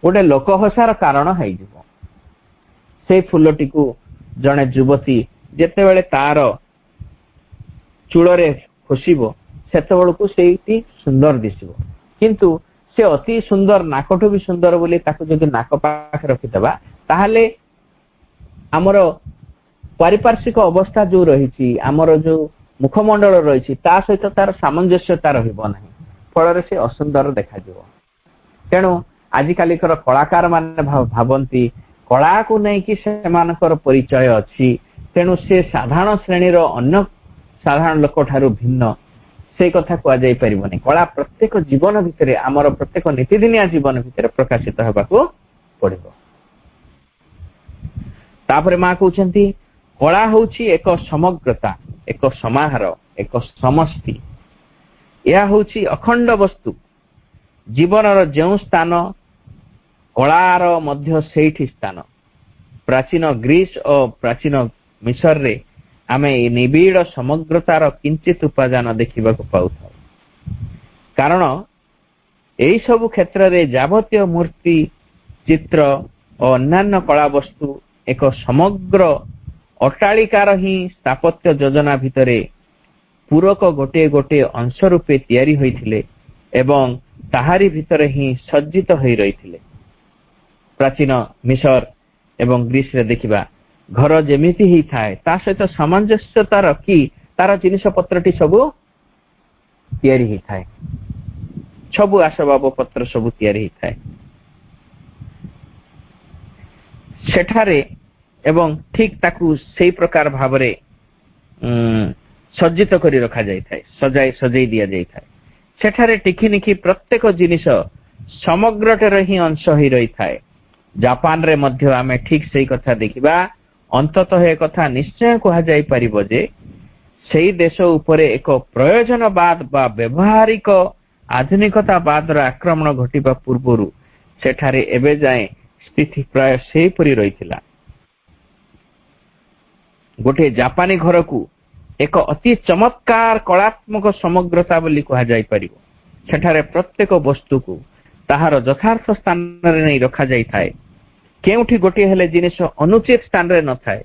ଗୋଟେ ଲୋକହସାର କାରଣ ହେଇଯିବ। ସେଇ ଫୁଲଟିକୁ ଜଣେ ଯୁବତୀ ଯେତେବେଳେ ତାର ଚୂଳରେ ଖୋସିବ, ସେତେବେଳକୁ ସେଇଟି ସୁନ୍ଦର ଦିଶିବ। କିନ୍ତୁ ସେ ଅତି ସୁନ୍ଦର, ନାକଠୁ ବି ସୁନ୍ଦର ବୋଲି ତାକୁ ଯଦି ନାକ ପାଖରେ ରଖିଦେବା, ତାହେଲେ ଆମର ପାରିପାର୍ଶ୍ୱିକ ଅବସ୍ଥା ଯୋଉ ରହିଛି, ଆମର ଯୋଉ ମୁଖମଣ୍ଡଳ ରହିଛି, ତା ସହିତ ତାର ସାମଞ୍ଜସ୍ୟତା ରହିବ ନାହିଁ, ଫଳରେ ସେ ଅସୁନ୍ଦର ଦେଖାଯିବ। ତେଣୁ ଆଜିକାଲିକାର କଳାକାର ମାନେ ଭାବନ୍ତି କଳାକୁ ନେଇକି ସେମାନଙ୍କର ପରିଚୟ ଅଛି, ତେଣୁ ସେ ସାଧାରଣ ଶ୍ରେଣୀର ଅନ୍ୟ ସାଧାରଣ ଲୋକ ଠାରୁ ଭିନ୍ନ, ସେ କଥା କୁହାଯାଇ ପାରିବନି। କଳା ପ୍ରତ୍ୟେକ ଜୀବନ ଭିତରେ, ଆମର ପ୍ରତ୍ୟେକ ନୀତିଦିନିଆ ଜୀବନ ଭିତରେ ପ୍ରକାଶିତ ହେବାକୁ ପଡିବ। ତାପରେ ମା କହୁଛନ୍ତି କଳା ହଉଛି ଏକ ସମଗ୍ରତା, ଏକ ସମାହାର, ଏକ ସମଷ୍ଟି। ଏହା ହଉଛି ଅଖଣ୍ଡ ବସ୍ତୁ। ଜୀବନର ଯେଉଁ ସ୍ଥାନ, କଳାର ମଧ୍ୟ ସେଇଠି ସ୍ଥାନ। ପ୍ରାଚୀନ ଗ୍ରୀସ ଓ ପ୍ରାଚୀନ ମିଶରରେ ଆମେ ଏହି ନିବିଡ଼ ସମଗ୍ରତାର କିଞ୍ଚିତ ଉପାଦାନ ଦେଖିବାକୁ ପାଉଥାଉ। କାରଣ ଏହି ସବୁ କ୍ଷେତ୍ରରେ ଯାବତୀୟ ମୂର୍ତ୍ତି, ଚିତ୍ର ଓ ଅନ୍ୟାନ୍ୟ କଳା ବସ୍ତୁ ଏକ ସମଗ୍ର ଅଟ୍ଟାଳିକାର ହିଁ ସ୍ଥାପତ୍ୟ ଯୋଜନା ଭିତରେ ପୂରକ ଗୋଟିଏ ଗୋଟିଏ ଅଂଶ ରୂପେ ତିଆରି ହୋଇଥିଲେ ଏବଂ ତାହାରି ଭିତରେ ହିଁ ସଜ୍ଜିତ ହୋଇ ରହିଥିଲେ। ପ୍ରାଚୀନ ମିଶର ଏବଂ ଗ୍ରୀସରେ ଦେଖିବା, ଘର ଯେମିତି ହେଇଥାଏ ତା ସହିତ ସାମଞ୍ଜସ୍ୟତା ରଖି ତାର ଜିନିଷ ପତ୍ରଟି ସବୁ ତିଆରି ହେଇଥାଏ। ସବୁ ଆସବାବ ପତ୍ର ସବୁ ତିଆରି ହେଇଥାଏ ସେଠାରେ, ଏବଂ ଠିକ ତାକୁ ସେଇ ପ୍ରକାର ଭାବରେ ସଜ୍ଜିତ କରି ରଖାଯାଇଥାଏ, ସଜେଇ ଦିଆଯାଇଥାଏ। ସେଠାରେ ଟିକିନିଖି ପ୍ରତ୍ୟେକ ଜିନିଷ ସମଗ୍ରଟାର ହିଁ ଅଂଶ ହୋଇ ରହିଥାଏ। ଜାପାନରେ ମଧ୍ୟ ଆମେ ଠିକ ସେଇ କଥା ଦେଖିବା। ଅନ୍ତତଃ ଏ କଥା ନିଶ୍ଚୟ କୁହାଯାଇ ପାରିବ ଯେ ସେଇ ଦେଶ ଉପରେ ଏକ ପ୍ରୟୋଜନବାଦ ବା ବ୍ୟବହାରିକ ଆଧୁନିକତାବାଦର ଆକ୍ରମଣ ଘଟିବା ପୂର୍ବରୁ ସେଠାରେ ଏବେ ଯାଏଁ ସ୍ଥିତି ପ୍ରାୟ ସେହିପରି ରହିଥିଲା। ଗୋଟିଏ ଜାପାନୀ ଘରକୁ ଏକ ଅତି ଚମତ୍କାର କଳାତ୍ମକ ସମଗ୍ରତା ବୋଲି କୁହାଯାଇ ପାରିବ। ସେଠାରେ ପ୍ରତ୍ୟେକ ବସ୍ତୁକୁ ତାହାର ଯଥାର୍ଥ ସ୍ଥାନରେ ନେଇ ରଖାଯାଇଥାଏ। କେଉଁଠି ଗୋଟିଏ ହେଲେ ଜିନିଷ ଅନୁଚିତ ସ୍ଥାନରେ ନଥାଏ।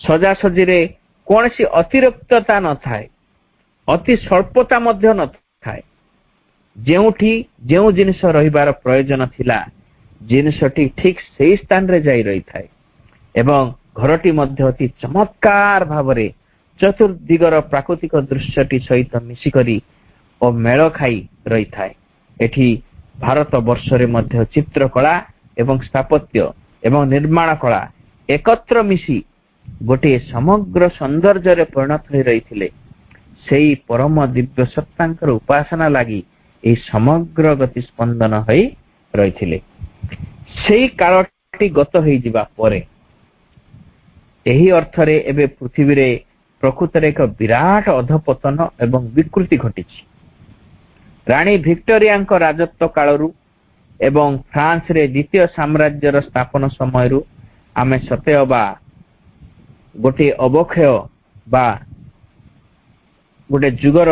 ସଜାସଜିରେ କୌଣସି ଅତିରିକ୍ତତା ନଥାଏ, ଅତି ସ୍ୱଳ୍ପତା ମଧ୍ୟ ନଥାଏ। ଯେଉଁଠି ଯେଉଁ ଜିନିଷ ରହିବାର ପ୍ରୟୋଜନ ଥିଲା, ଜିନିଷଟି ଠିକ ସେଇ ସ୍ଥାନରେ ଯାଇ ରହିଥାଏ ଏବଂ ଘରଟି ମଧ୍ୟ ଅତି ଚମତ୍କାର ଭାବରେ ଚତୁର୍ଦିଗର ପ୍ରାକୃତିକ ଦୃଶ୍ୟଟି ସହିତ ମିଶିକରି ଓ ମେଳ ଖାଇ ରହିଥାଏ। ଏଠି ଭାରତ ବର୍ଷରେ ମଧ୍ୟ ଚିତ୍ରକଳା ଏବଂ ସ୍ଥାପତ୍ୟ ଏବଂ ନିର୍ମାଣ କଳା ଏକତ୍ର ମିଶି ଗୋଟିଏ ସମଗ୍ର ସୌନ୍ଦର୍ଯ୍ୟରେ ପରିଣତ ହୋଇ ରହିଥିଲେ। ସେଇ ପରମ ଦିବ୍ୟ ସତ୍ତାଙ୍କର ଉପାସନା ଲାଗି ଏହି ସମଗ୍ର ଗତି ସ୍ପନ୍ଦନ ହୋଇ ରହିଥିଲେ। ସେଇ କାଳଟି ଗତ ହେଇଯିବା ପରେ ଏହି ଅର୍ଥରେ ଏବେ ପୃଥିବୀରେ ପ୍ରକୃତରେ ଏକ ବିରାଟ ଅଧପତନ ଏବଂ ବିକୃତି ଘଟିଛି। ରାଣୀ ଭିକ୍ଟୋରିଆଙ୍କ ରାଜତ୍ୱ କାଳରୁ ଏବଂ ଫ୍ରାନ୍ସରେ ଦ୍ୱିତୀୟ ସାମ୍ରାଜ୍ୟର ସ୍ଥାପନ ସମୟରୁ ଆମେ ସତେ ଅବା ଗୋଟିଏ ଅବକ୍ଷୟ ବା ଗୋଟେ ଯୁଗର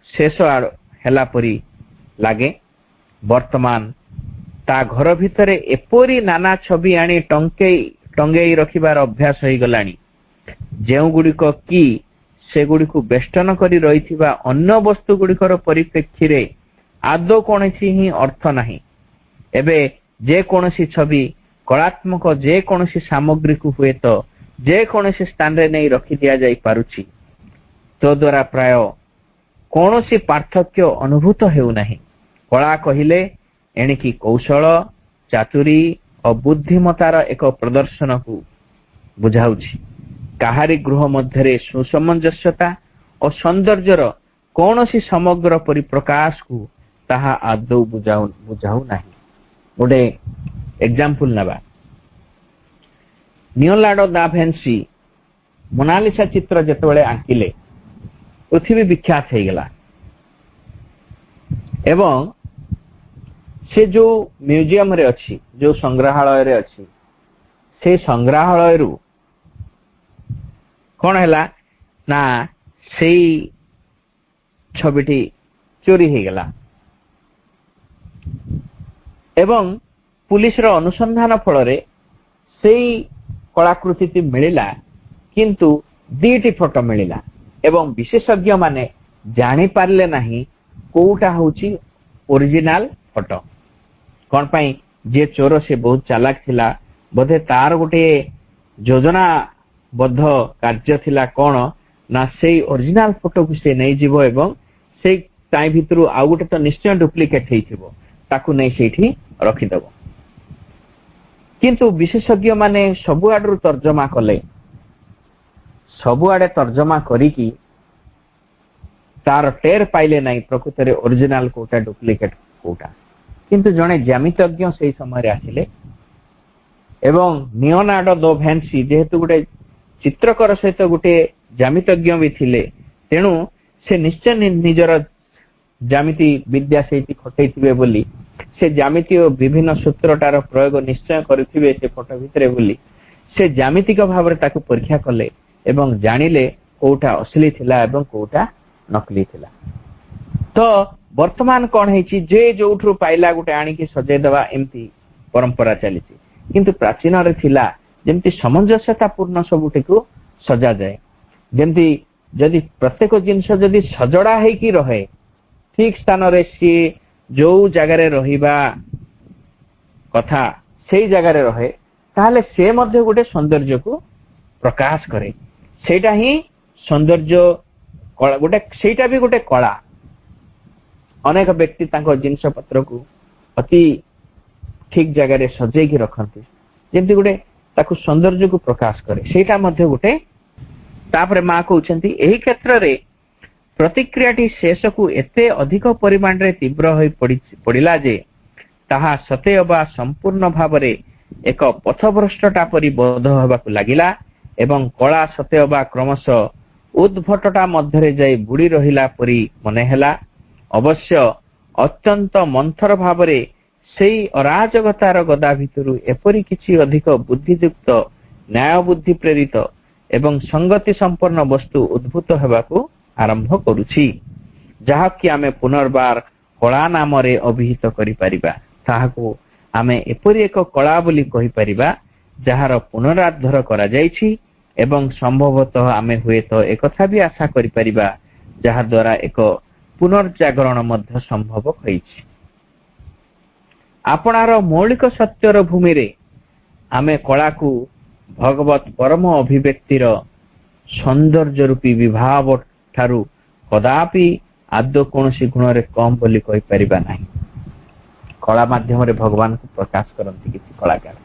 ଶେଷ ହେଲା ପରି ଲାଗେ। ବର୍ତ୍ତମାନ ତା ଘର ଭିତରେ ଏପରି ନାନା ଛବି ଆଣି ଟଙ୍ଗେଇ ରଖିବାର ଅଭ୍ୟାସ ହୋଇଗଲାଣି, ଯେଉଁଗୁଡ଼ିକ କି ସେଗୁଡ଼ିକୁ ବେଷ୍ଟନ କରି ରହିଥିବା ଅନ୍ୟ ବସ୍ତୁ ଗୁଡ଼ିକର ପରିପ୍ରେକ୍ଷୀରେ ଆଦୌ କୌଣସି ହିଁ ଅର୍ଥ ନାହିଁ। ଏବେ ଯେକୌଣସି ଛବି କଳାତ୍ମକ ଯେକୌଣସି ସାମଗ୍ରୀକୁ ହୁଏତ ଯେକୌଣସି ସ୍ଥାନରେ ନେଇ ରଖି ଦିଆଯାଇ ପାରୁଛି, ତଦ୍ୱାରା ପ୍ରାୟ କୌଣସି ପାର୍ଥକ୍ୟ ଅନୁଭୂତ ହେଉନାହିଁ। କଳା କହିଲେ ଏଣିକି କୌଶଳ, ଚାତୁରୀ ଓ ବୁଦ୍ଧିମତାର ଏକ ପ୍ରଦର୍ଶନକୁ ବୁଝାଉଛି। କାହାରି ଗୃହ ମଧ୍ୟରେ ସୁସମଞ୍ଜସ୍ୟତା ଓ ସୌନ୍ଦର୍ଯ୍ୟର କୌଣସି ସମଗ୍ର ପରିପ୍ରକାଶକୁ ତାହା ଆଦୌ ବୁଝାଉ ନାହିଁ। ଗୋଟେ ଏକ୍ସାମ୍ପଲ ନେବା, ନିଓନାର୍ଡୋ ଦା ଭିଞ୍ଚି ମୋନାଲିସା ଚିତ୍ର ଯେତେବେଳେ ଆଙ୍କିଲେ ପୃଥିବୀ ବିଖ୍ୟାତ ହେଇଗଲା ଏବଂ ସେ ଯୋଉ ମ୍ୟୁଜିୟମରେ ଅଛି, ଯୋଉ ସଂଗ୍ରହାଳୟରେ ଅଛି, ସେ ସଂଗ୍ରହାଳୟରୁ କଣ ହେଲା ନା ସେଇ ଛବିଟି ଚୋରି ହେଇଗଲା ଏବଂ ପୁଲିସର ଅନୁସନ୍ଧାନ ଫଳରେ ସେଇ କଳାକୃତିଟି ମିଳିଲା, କିନ୍ତୁ ଦୁଇଟି ଫଟୋ ମିଳିଲା ଏବଂ ବିଶେଷଜ୍ଞ ମାନେ ଜାଣିପାରିଲେ ନାହିଁ କୋଉଟା ହଉଛି ଓରିଜିନାଲ ଫଟୋ। କଣ ପାଇଁ? ଯେ ଚୋର ସେ ବହୁତ ଚାଲାକ ଥିଲା, ବୋଧେ ତାର ଗୋଟେ ଯୋଜନାବଦ୍ଧ କାର୍ଯ୍ୟ ଥିଲା କଣ ନା ସେଇ ଓରିଜିନାଲ ଫଟୋକୁ ସେ ନେଇଯିବ ଏବଂ ସେଇ ତା ଭିତରୁ ଆଉ ଗୋଟେ ତ ନିଶ୍ଚୟ ଡୁପ୍ଲିକେଟ ହେଇଥିବ, ତାକୁ ନେଇ ସେଇଠି ରଖିଦବ। କିନ୍ତୁ ବିଶେଷଜ୍ଞ ମାନେ ସବୁଆଡରୁ ତର୍ଜମା କଲେ, ସବୁଆଡେ ତର୍ଜମା କରିକି ତାର ଟେର ପାଇଲେ ନାହିଁ ପ୍ରକୃତରେ ଓରିଜିନାଲ କୋଉଟା ଡୁପ୍ଲିକେଟ କୋଉଟା। କିନ୍ତୁ ଜଣେ ଜ୍ୟାମିତଜ୍ଞ ସେଇ ସମୟରେ ଆସିଲେ ଏବଂ ନିଓନାର୍ଡୋ ଦା ଭିଞ୍ଚି ଯେହେତୁ ଗୋଟେ ଚିତ୍ରକର ସହିତ ଗୋଟେ ଜ୍ୟାମିତଜ୍ଞ ବି ଥିଲେ, ତେଣୁ ସେ ନିଶ୍ଚୟ ନିଜର ଜ୍ୟାମିତି ବିଦ୍ୟା ସେଇଠି ଖଟେଇଥିବେ ବୋଲି, ସେ ଜ୍ୟାମିତି ଓ ବିଭିନ୍ନ ସୂତ୍ରଟାର ପ୍ରୟୋଗ ନିଶ୍ଚୟ କରିଥିବେ ସେ ଫଟୋ ଭିତରେ ବୋଲି ସେ ଜ୍ୟାମିତିକ ଭାବରେ ତାକୁ ପରୀକ୍ଷା କଲେ ଏବଂ ଜାଣିଲେ କୋଉଟା ଅସଲି ଥିଲା ଏବଂ କୋଉଟା ନକଲି ଥିଲା। ତ ବର୍ତ୍ତମାନ କଣ ହେଇଛି, ଯେ ଯୋଉଠୁ ପାଇଲା ଗୋଟେ ଆଣିକି ସଜେଇଦବା, ଏମିତି ପରମ୍ପରା ଚାଲିଛି। କିନ୍ତୁ ପ୍ରାଚୀନରେ ଥିଲା ଯେମିତି ସାମଞ୍ଜସ୍ୟତା ପୂର୍ଣ୍ଣ ସବୁଟିକୁ ସଜାଯାଏ, ଯେମିତି ଯଦି ପ୍ରତ୍ୟେକ ଜିନିଷ ଯଦି ସଜଡା ହେଇକି ରହେ ଠିକ ସ୍ଥାନରେ, ସିଏ ଯୋଉ ଜାଗାରେ ରହିବା କଥା ସେଇ ଜାଗାରେ ରହେ, ତାହେଲେ ସେ ମଧ୍ୟ ଗୋଟେ ସୌନ୍ଦର୍ଯ୍ୟକୁ ପ୍ରକାଶ କରେ। ସେଇଟା ହିଁ ସୌନ୍ଦର୍ଯ୍ୟ କଳା, ଗୋଟେ ସେଇଟା ବି ଗୋଟେ କଳା। ଅନେକ ବ୍ୟକ୍ତି ତାଙ୍କ ଜିନିଷ ପତ୍ରକୁ ଅତି ଠିକ ଜାଗାରେ ସଜେଇକି ରଖନ୍ତି, ଯେମିତି ଗୋଟେ ତାକୁ ସୌନ୍ଦର୍ଯ୍ୟକୁ ପ୍ରକାଶ କରେ, ସେଇଟା ମଧ୍ୟ ଗୋଟେ। ତାପରେ ମା କହୁଛନ୍ତି ଏହି କ୍ଷେତ୍ରରେ ପ୍ରତିକ୍ରିୟାଟି ଶେଷକୁ ଏତେ ଅଧିକ ପରିମାଣରେ ତୀବ୍ର ହୋଇ ପଡିଲା ଯେ ତାହା ସତେ ଅବା ସମ୍ପୂର୍ଣ୍ଣ ଭାବରେ ଏକ ପଥଭ୍ରଷ୍ଟତା ପରି ବୋଧ ହେବାକୁ ଲାଗିଲା ଏବଂ କଳା ସତେ ଅବା କ୍ରମଶଃ ଉଦ୍ଭଟତା ମଧ୍ୟରେ ଯାଇ ବୁଡି ରହିଲା ପରି ମନେ ହେଲା। ଅବଶ୍ୟ ଅତ୍ୟନ୍ତ ମନ୍ଥର ଭାବରେ ସେଇ ଅରାଜକତାର ଗଦା ଭିତରୁ ଏପରି କିଛି ଅଧିକ ବୁଦ୍ଧିଯୁକ୍ତ, ନ୍ୟାୟ ବୁଦ୍ଧି ପ୍ରେରିତ ଏବଂ ସଙ୍ଗତି ସମ୍ପନ୍ନ ବସ୍ତୁ ଉଦ୍ଭୂତ ହେବାକୁ ଆରମ୍ଭ କରୁଛି, ଯାହାକି ଆମେ ପୁନର୍ବାର କଳା ନାମରେ ଅଭିହିତ କରିପାରିବା। ତାହାକୁ ଆମେ ଏପରି ଏକ କଳା ବୋଲି କହିପାରିବା ଯାହାର ପୁନରୁଦ୍ଧାର କରାଯାଇଛି ଏବଂ ସମ୍ଭବତଃ ଆମେ ହୁଏତ ଏକଥା ବି ଆଶା କରିପାରିବା ଯାହା ଦ୍ୱାରା ଏକ ପୁନର୍ଜାଗରଣ ମଧ୍ୟ ସମ୍ଭବ ହୋଇଛି। ଆପଣାର ମୌଳିକ ସତ୍ୟର ଭୂମିରେ ଆମେ କଳାକୁ ଭଗବତ ପରମ ଅଭିବ୍ୟକ୍ତିର ସୌନ୍ଦର୍ଯ୍ୟ ରୂପୀ ବିଭାବ ଠାରୁ କଦାପି ଆଦୌ କୌଣସି ଗୁଣରେ କମ ବୋଲି କହିପାରିବା ନାହିଁ। କଳା ମାଧ୍ୟମରେ ଭଗବାନଙ୍କୁ ପ୍ରକାଶ କରନ୍ତି କିଛି କଳାକାର।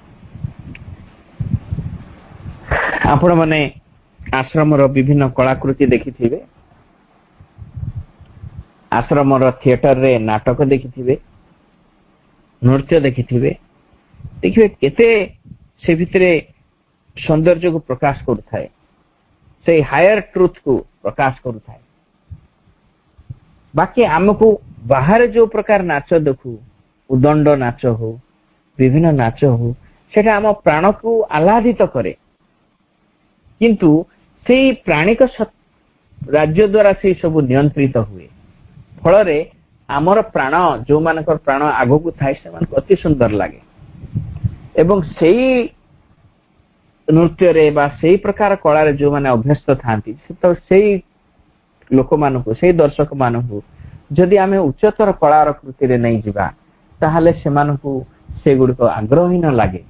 ଆପଣମାନେ ଆଶ୍ରମର ବିଭିନ୍ନ କଳାକୃତି ଦେଖିଥିବେ, ଆଶ୍ରମର ଥିଏଟରରେ ନାଟକ ଦେଖିଥିବେ, ନୃତ୍ୟ ଦେଖିଥିବେ, ଦେଖିବେ କେତେ ସେ ଭିତରେ ସୌନ୍ଦର୍ଯ୍ୟକୁ ପ୍ରକାଶ କରୁଥାଏ, ସେଇ ହାୟର ଟ୍ରୁଥକୁ ପ୍ରକାଶ କରୁଥାଏ। ବାକି ଆମକୁ ବାହାରେ ଯୋଉ ପ୍ରକାର ନାଚ ଦେଖୁ, ଉଦଣ୍ଡ ନାଚ ହଉ, ବିଭିନ୍ନ ନାଚ ହଉ, ସେଟା ଆମ ପ୍ରାଣକୁ ଆହ୍ଲାଦିତ କରେ। କିନ୍ତୁ ସେଇ ପ୍ରାଣିକ ରାଜ୍ୟ ଦ୍ୱାରା ସେଇ ସବୁ ନିୟନ୍ତ୍ରିତ ହୁଏ। ଫଳରେ ଆମର ପ୍ରାଣ, ଯୋଉମାନଙ୍କର ପ୍ରାଣ ଆଗକୁ ଥାଏ, ସେମାନଙ୍କୁ ଅତି ସୁନ୍ଦର ଲାଗେ ଏବଂ ସେଇ ନୃତ୍ୟରେ ବା ସେଇ ପ୍ରକାର କଳାରେ ଯୋଉମାନେ ଅଭ୍ୟସ୍ତ ଥାନ୍ତି, ସେଇ ଲୋକମାନଙ୍କୁ, ସେଇ ଦର୍ଶକ ମାନଙ୍କୁ ଯଦି ଆମେ ଉଚ୍ଚତର କଳାର କୃତିରେ ନେଇଯିବା, ତାହେଲେ ସେମାନଙ୍କୁ ସେଗୁଡିକ ଆଗ୍ରହୀନ ଲାଗେ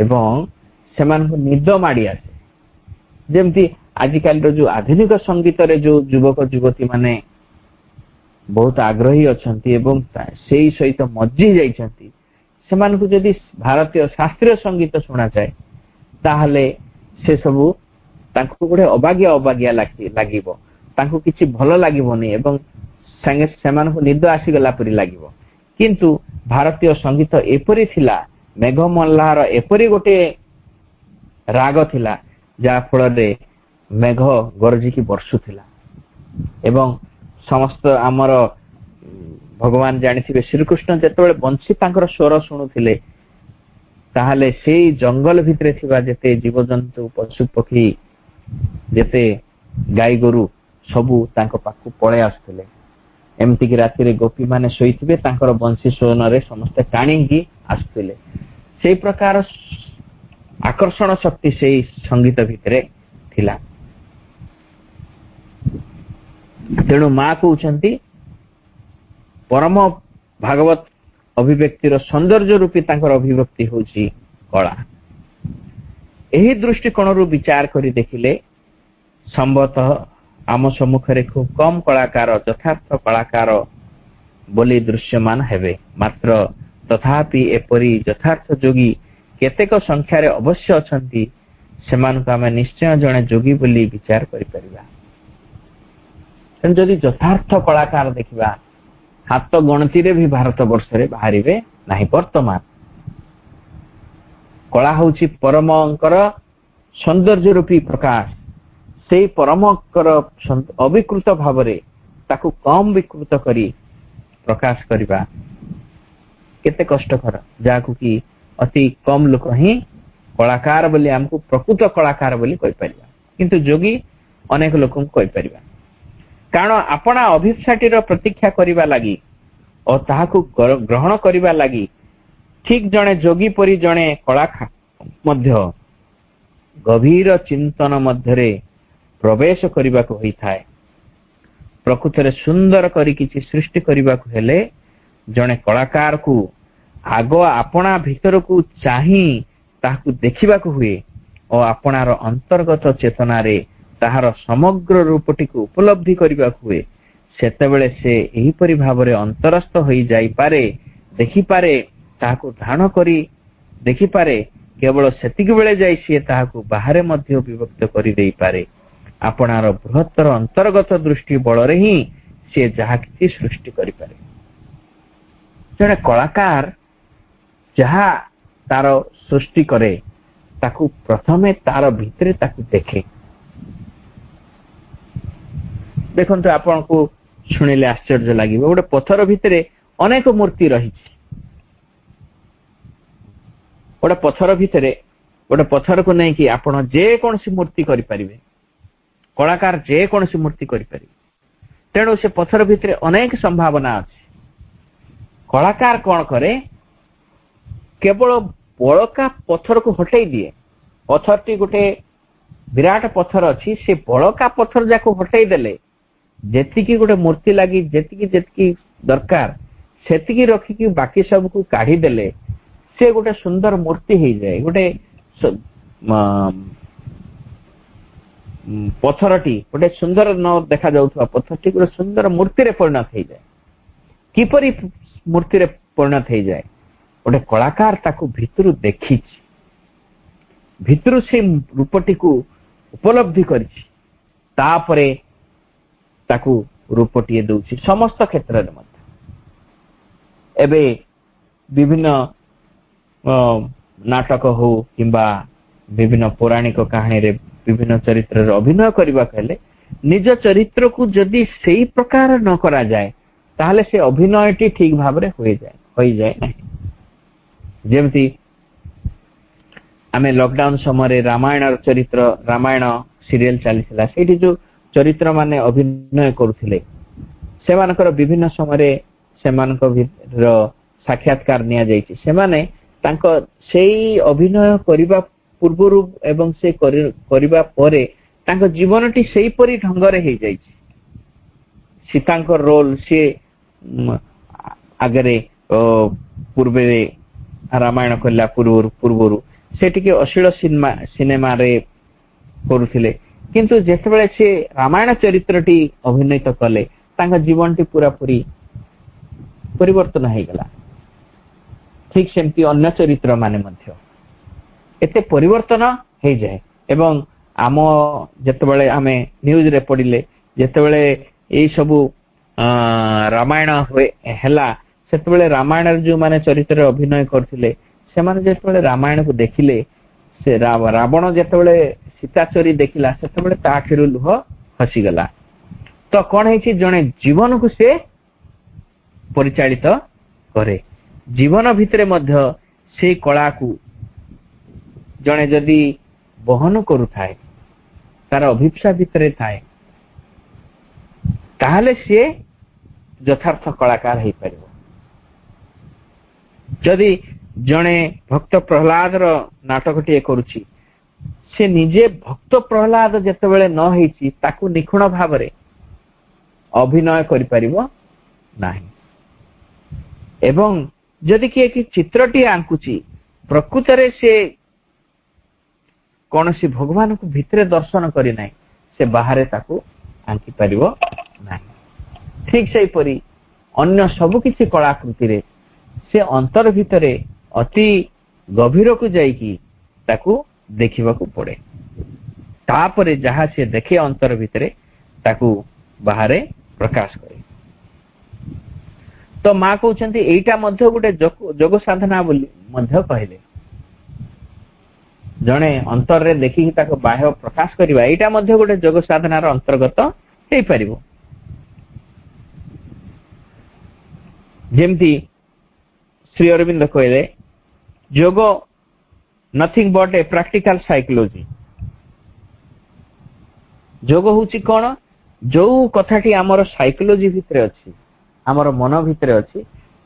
ଏବଂ ସେମାନଙ୍କୁ ନିଦ ମାଡି ଆସେ। ଯେମିତି ଆଜିକାଲିର ଯୋଉ ଆଧୁନିକ ସଙ୍ଗୀତରେ ଯୋଉ ଯୁବକ ଯୁବତୀ ମାନେ ବହୁତ ଆଗ୍ରହୀ ଅଛନ୍ତି ଏବଂ ସେଇ ସହିତ ମଜ୍ଜି ଯାଇଛନ୍ତି, ସେମାନଙ୍କୁ ଯଦି ଭାରତୀୟ ଶାସ୍ତ୍ରୀୟ ସଙ୍ଗୀତ ଶୁଣାଯାଏ, ତାହେଲେ ସେ ସବୁ ତାଙ୍କୁ ଗୋଟେ ଅବାଗିଆ ଅବାଗିଆ ଲାଗିବ, ତାଙ୍କୁ କିଛି ଭଲ ଲାଗିବନି ଏବଂ ସେମାନଙ୍କୁ ନିଦ ଆସିଗଲା ପରି ଲାଗିବ। କିନ୍ତୁ ଭାରତୀୟ ସଙ୍ଗୀତ ଏପରି ଥିଲା, ମେଘ ମଲ୍ଲାର ଏପରି ଗୋଟେ ରାଗ ଥିଲା, ଯାହା ଫଳରେ ମେଘ ଗର୍ଜିକି ବର୍ଷୁଥିଲା ଏବଂ ସମସ୍ତ ଆମର ଭଗବାନ ଜାଣିଥିବେ, ଶ୍ରୀକୃଷ୍ଣ ଯେତେବେଳେ ବଂଶୀ ତାଙ୍କର ସ୍ୱର ଶୁଣୁଥିଲେ, ତାହେଲେ ସେଇ ଜଙ୍ଗଲ ଭିତରେ ଥିବା ଯେତେ ଜୀବଜନ୍ତୁ, ପଶୁ ପକ୍ଷୀ, ଯେତେ ଗାଈ ଗୋରୁ ସବୁ ତାଙ୍କ ପାଖକୁ ପଳେଇ ଆସୁଥିଲେ। ଏମିତିକି ରାତିରେ ଗୋପୀ ମାନେ ଶୋଇଥିବେ, ତାଙ୍କର ବଂଶୀ ସ୍ୱନରେ ସମସ୍ତେ ଟାଣିକି ଆସୁଥିଲେ। ସେଇ ପ୍ରକାର ଆକର୍ଷଣ ଶକ୍ତି ସେଇ ସଙ୍ଗୀତ ଭିତରେ ଥିଲା। ତେଣୁ ମା କହୁଛନ୍ତି, ପରମ ଭାଗବତ ଅଭିବ୍ୟକ୍ତିର ସୌନ୍ଦର୍ଯ୍ୟ ରୂପୀ ତାଙ୍କର ଅଭିବ୍ୟକ୍ତି ହେଉଛି କଳା। ଏହି ଦୃଷ୍ଟିକୋଣରୁ ବିଚାର କରି ଦେଖିଲେ ସମ୍ଭବତଃ ଆମ ସମ୍ମୁଖରେ ଖୁବ କମ କଳାକାର ଯଥାର୍ଥ କଳାକାର ବୋଲି ଦୃଶ୍ୟମାନ ହେବେ। ମାତ୍ର ତଥାପି ଏପରି ଯଥାର୍ଥ ଯୋଗୀ କେତେକ ସଂଖ୍ୟାରେ ଅବଶ୍ୟ ଅଛନ୍ତି, ସେମାନଙ୍କୁ ଆମେ ନିଶ୍ଚୟ ଜଣେ ଯୋଗୀ ବୋଲି ବିଚାର କରିପାରିବା। ତେଣୁ ଯଦି ଯଥାର୍ଥ କଳାକାର ଦେଖିବା, ହାତ ଗଣତିରେ ବି ଭାରତ ବର୍ଷରେ ବାହାରିବେ ନାହିଁ। ବର୍ତ୍ତମାନ କଳା ହଉଛି ପରମଙ୍କର ସୌନ୍ଦର୍ଯ୍ୟ ରୂପୀ ପ୍ରକାଶ। ସେଇ ପରମଙ୍କର ଅବିକୃତ ଭାବରେ ତାକୁ କମ ବିକୃତ କରି ପ୍ରକାଶ କରିବା କେତେ କଷ୍ଟକର, ଯାହାକୁ କି ଅତି କମ ଲୋକ ହିଁ କଳାକାର ବୋଲି, ଆମକୁ ପ୍ରକୃତ କଳାକାର ବୋଲି କହିପାରିବା। କିନ୍ତୁ ଯୋଗୀ ଅନେକ ଲୋକଙ୍କୁ କହିପାରିବା। କାରଣ ଆପଣା ଅଭିପ୍ସାଟିର ପ୍ରତୀକ୍ଷା କରିବା ଲାଗି ଓ ତାହାକୁ ଗ୍ରହଣ କରିବା ଲାଗି ଠିକ ଜଣେ ଯୋଗୀ ପରି ଜଣେ କଳାକାର ମଧ୍ୟ ଗଭୀର ଚିନ୍ତନ ମଧ୍ୟରେ ପ୍ରବେଶ କରିବାକୁ ହୋଇଥାଏ। ପ୍ରକୃତରେ ସୁନ୍ଦର କରି କିଛି ସୃଷ୍ଟି କରିବାକୁ ହେଲେ ଜଣେ କଳାକାରକୁ ଆଗ ଆପଣା ଭିତରକୁ ଚାହିଁ ତାହାକୁ ଦେଖିବାକୁ ହୁଏ ଓ ଆପଣାର ଅନ୍ତର୍ଗତ ଚେତନାରେ ତାହାର ସମଗ୍ର ରୂପଟିକୁ ଉପଲବ୍ଧି କରିବାକୁ ହୁଏ। ସେତେବେଳେ ସେ ଏହିପରି ଭାବରେ ଅନ୍ତରସ୍ଥ ହୋଇଯାଇପାରେ, ଦେଖିପାରେ, ତାହାକୁ ଧାରଣ କରି ଦେଖିପାରେ। କେବଳ ସେତିକି ବେଳେ ଯାଇ ସିଏ ତାହାକୁ ବାହାରେ ମଧ୍ୟ ବିଭକ୍ତ କରିଦେଇପାରେ। ଆପଣାର ବୃହତ୍ତର ଅନ୍ତର୍ଗତ ଦୃଷ୍ଟି ବଳରେ ହିଁ ସିଏ ଯାହା କିଛି ସୃଷ୍ଟି କରିପାରେ। ଜଣେ କଳାକାର ଯାହା ତାର ସୃଷ୍ଟି କରେ, ତାକୁ ପ୍ରଥମେ ତାର ଭିତରେ ତାକୁ ଦେଖେ। ଦେଖନ୍ତୁ, ଆପଣଙ୍କୁ ଶୁଣିଲେ ଆଶ୍ଚର୍ଯ୍ୟ ଲାଗିବ, ଗୋଟେ ପଥର ଭିତରେ ଅନେକ ମୂର୍ତ୍ତି ରହିଛି। ଗୋଟେ ପଥର ଭିତରେ, ଗୋଟେ ପଥରକୁ ନେଇକି ଆପଣ ଯେକୌଣସି ମୂର୍ତ୍ତି କରିପାରିବେ, କଳାକାର ଯେକୌଣସି ମୂର୍ତ୍ତି କରିପାରିବେ। ତେଣୁ ସେ ପଥର ଭିତରେ ଅନେକ ସମ୍ଭାବନା ଅଛି। କଳାକାର କଣ କରେ, କେବଳ ବଳକା ପଥରକୁ ହଟେଇ ଦିଏ। ପଥରଟି ଗୋଟେ ବିରାଟ ପଥର ଅଛି, ସେ ବଳକା ପଥର ଯାକୁ ହଟେଇ ଦେଲେ ଯେତିକି ଗୋଟେ ମୂର୍ତ୍ତି ଲାଗି ଯେତିକି ଦରକାର ସେତିକି ରଖିକି ବାକି ସବୁକୁ କାଢିଦେଲେ ସେ ଗୋଟେ ସୁନ୍ଦର ମୂର୍ତ୍ତି ହେଇଯାଏ। ଗୋଟେ ପଥରଟି, ଗୋଟେ ସୁନ୍ଦର ନ ଦେଖାଯାଉଥିବା ପଥରଟି ଗୋଟେ ସୁନ୍ଦର ମୂର୍ତ୍ତିରେ ପରିଣତ ହେଇଯାଏ। କିପରି ମୂର୍ତ୍ତିରେ ପରିଣତ ହେଇଯାଏ? ଗୋଟେ କଳାକାର ତାକୁ ଭିତରୁ ଦେଖିଛି, ଭିତରୁ ସେ ରୂପଟିକୁ ଉପଲବ୍ଧି କରିଛି, ତାପରେ ତାକୁ ରୂପଟିଏ ଦଉଛି। ସମସ୍ତ କ୍ଷେତ୍ରରେ ମଧ୍ୟ ଏବେ ବିଭିନ୍ନ ନାଟକ ହଉ କିମ୍ବା ବିଭିନ୍ନ ପୌରାଣିକ କାହାଣୀରେ ବିଭିନ୍ନ ଚରିତ୍ରରେ ଅଭିନୟ କରିବାକୁ ହେଲେ ନିଜ ଚରିତ୍ରକୁ ଯଦି ସେଇ ପ୍ରକାର ନ କରାଯାଏ ତାହେଲେ ସେ ଅଭିନୟଟି ଠିକ ଭାବରେ ହୋଇଯାଏ ନାହିଁ। ଯେମିତି ଆମେ ଲକଡାଉନ ସମୟରେ ରାମାୟଣର ଚରିତ୍ର, ରାମାୟଣ ସିରିଏଲ ଚାଲିଥିଲା, ସେଇଠି ଯୋଉ ଚରିତ୍ର ମାନେ ଅଭିନୟ କରୁଥିଲେ ସେମାନଙ୍କର ବିଭିନ୍ନ ସମୟରେ ସେମାନଙ୍କ ସାକ୍ଷାତକାର ନିଆଯାଇଛି। ସେମାନେ ତାଙ୍କ ସେଇ ଅଭିନୟ କରିବା ପୂର୍ବରୁ ଏବଂ ସେ କରିବା ପରେ ତାଙ୍କ ଜୀବନଟି ସେଇପରି ଢଙ୍ଗରେ ହେଇଯାଇଛି। ସୀତାଙ୍କ ରୋଲ ସିଏ ଆଗରେ ପୂର୍ବେ ରାମାୟଣ କଲା ପୂର୍ବରୁ ସେ ଟିକେ ଅଶ୍ଳୀଳ ସିନେମାରେ କରୁଥିଲେ, କିନ୍ତୁ ଯେତେବେଳେ ସେ ରାମାୟଣ ଚରିତ୍ରଟି ଅଭିନୀତ କଲେ ତାଙ୍କ ଜୀବନଟି ପୁରାପୁରି ପରିବର୍ତ୍ତନ ହେଇଗଲା। ଠିକ ସେମିତି ଅନ୍ୟ ଚରିତ୍ର ମାନେ ମଧ୍ୟ ଏତେ ପରିବର୍ତ୍ତନ ହେଇଯାଏ। ଏବଂ ଆମ ଯେତେବେଳେ ଆମେ ନ୍ୟୁଜରେ ପଢିଲେ ଯେତେବେଳେ ଏଇ ସବୁ ରାମାୟଣ ହେଲା ସେତେବେଳେ ରାମାୟଣରେ ଯୋଉମାନେ ଚରିତ୍ରରେ ଅଭିନୟ କରୁଥିଲେ ସେମାନେ ଯେତେବେଳେ ରାମାୟଣକୁ ଦେଖିଲେ, ସେ ରାବଣ ଯେତେବେଳେ ସୀତା ଚୋରି ଦେଖିଲା ସେତେବେଳେ ତା ଆଖିରୁ ଲୁହ ଖସିଗଲା। ତ କଣ ହେଇଛି, ଜଣେ ଜୀବନକୁ ସେ ପରିଚାଳିତ କରେ। ଜୀବନ ଭିତରେ ମଧ୍ୟ ସେଇ କଳାକୁ ଜଣେ ଯଦି ବହନ କରୁଥାଏ, ତାର ଅଭିପ୍ସା ଭିତରେ ଥାଏ, ତାହେଲେ ସିଏ ଯଥାର୍ଥ କଳାକାର ହେଇପାରିବ। ଯଦି ଜଣେ ଭକ୍ତ ପ୍ରହ୍ଲାଦର ନାଟକଟିଏ କରୁଛି, ସେ ନିଜେ ଭକ୍ତ ପ୍ରହ୍ଲାଦ ଯେତେବେଳେ ନ ହେଇଛି ତାକୁ ନିଖୁଣ ଭାବରେ ଅଭିନୟ କରିପାରିବ ନାହିଁ। ଏବଂ ଯଦି କିଏ ଚିତ୍ରଟିଏ ଆଙ୍କୁଛି ପ୍ରକୃତରେ ସେ କୌଣସି ଭଗବାନଙ୍କୁ ଭିତରେ ଦର୍ଶନ କରିନାହିଁ, ସେ ବାହାରେ ତାକୁ ଆଙ୍କି ପାରିବ ନାହିଁ। ଠିକ ସେହିପରି ଅନ୍ୟ ସବୁ କିଛି କଳାକୃତିରେ ସେ ଅନ୍ତର ଭିତରେ ଅତି ଗଭୀରକୁ ଯାଇକି ତାକୁ ଦେଖିବାକୁ ପଡେ, ତାପରେ ଯାହା ସେ ଦେଖେ ଅନ୍ତର ଭିତରେ ତାକୁ ବାହାରେ ପ୍ରକାଶ କରେ। ତ ମା କହୁଛନ୍ତି ଏଇଟା ମଧ୍ୟ ଗୋଟେ ଯୋଗ ସାଧନା ବୋଲି ମଧ୍ୟ କହିଲେ। ଜଣେ ଅନ୍ତରରେ ଦେଖିକି ତାକୁ ବାହ୍ୟ ପ୍ରକାଶ କରିବା, ଏଇଟା ମଧ୍ୟ ଗୋଟେ ଯୋଗ ସାଧନାର ଅନ୍ତର୍ଗତ ହେଇପାରିବ। ଯେମିତି ଶ୍ରୀ ଅରବିନ୍ଦ କହିଲେ, yoga nothing but a practical psychology. ଯୋଗ ହଉଛି କଣ, ଯୋଉ କଥାଟି ଆମର ସାଇକୋଲୋଜି ଭିତରେ ଅଛି, ଆମର ମନ ଭିତରେ ଅଛି,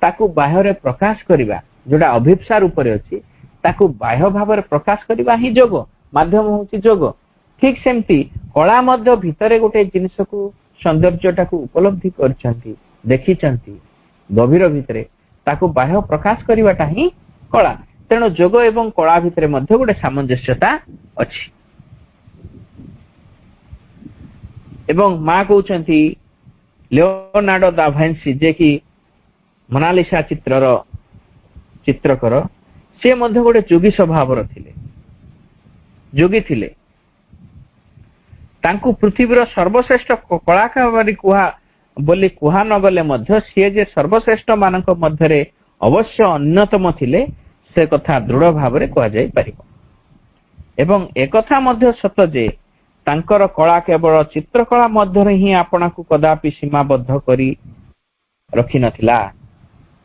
ତାକୁ ବାହ୍ୟରେ ପ୍ରକାଶ କରିବା, ଯୋଉଟା ଅଭିପ୍ସା ରୂପରେ ଅଛି ତାକୁ ବାହ୍ୟ ଭାବରେ ପ୍ରକାଶ କରିବା ହିଁ ଯୋଗ, ମାଧ୍ୟମ ହଉଛି ଯୋଗ। ଠିକ ସେମିତି କଳା ମଧ୍ୟ ଭିତରେ ଗୋଟେ ଜିନିଷକୁ ସୌନ୍ଦର୍ଯ୍ୟଟାକୁ ଉପଲବ୍ଧି କରିଛନ୍ତି, ଦେଖିଛନ୍ତି ଗଭୀର ଭିତରେ, ତାକୁ ବାହ୍ୟ ପ୍ରକାଶ କରିବାଟା ହିଁ କଳା। ତେଣୁ ଯୋଗ ଏବଂ କଳା ଭିତରେ ମଧ୍ୟ ଗୋଟେ ସାମଞ୍ଜସ୍ୟତା ଅଛି। ଏବଂ ମା କହୁଛନ୍ତି ଲିଓନାର୍ଡୋ ଦା ଭିଞ୍ଚି, ଯେ କି ମୋନାଲିସା ଚିତ୍ରର ଚିତ୍ରକର, ସେ ମଧ୍ୟ ଗୋଟେ ଯୋଗୀ ସ୍ୱଭାବର ଥିଲେ, ଯୋଗୀ ଥିଲେ। ତାଙ୍କୁ ପୃଥିବୀର ସର୍ବଶ୍ରେଷ୍ଠ କଳାକାର ବୋଲି କୁହା ନଗଲେ ମଧ୍ୟ ସିଏ ଯେ ସର୍ବଶ୍ରେଷ୍ଠ ମାନଙ୍କ ମଧ୍ୟରେ ଅବଶ୍ୟ ଅନ୍ୟତମ ଥିଲେ, ସେ କଥା ଦୃଢ ଭାବରେ କୁହାଯାଇପାରିବ। ଏବଂ ଏକଥା ମଧ୍ୟ ସତ ଯେ ତାଙ୍କର କଳା କେବଳ ଚିତ୍ରକଳା ମଧ୍ୟରେ ହିଁ ଆପଣଙ୍କୁ କଦାପି ସୀମାବଦ୍ଧ କରି ରଖିନଥିଲା।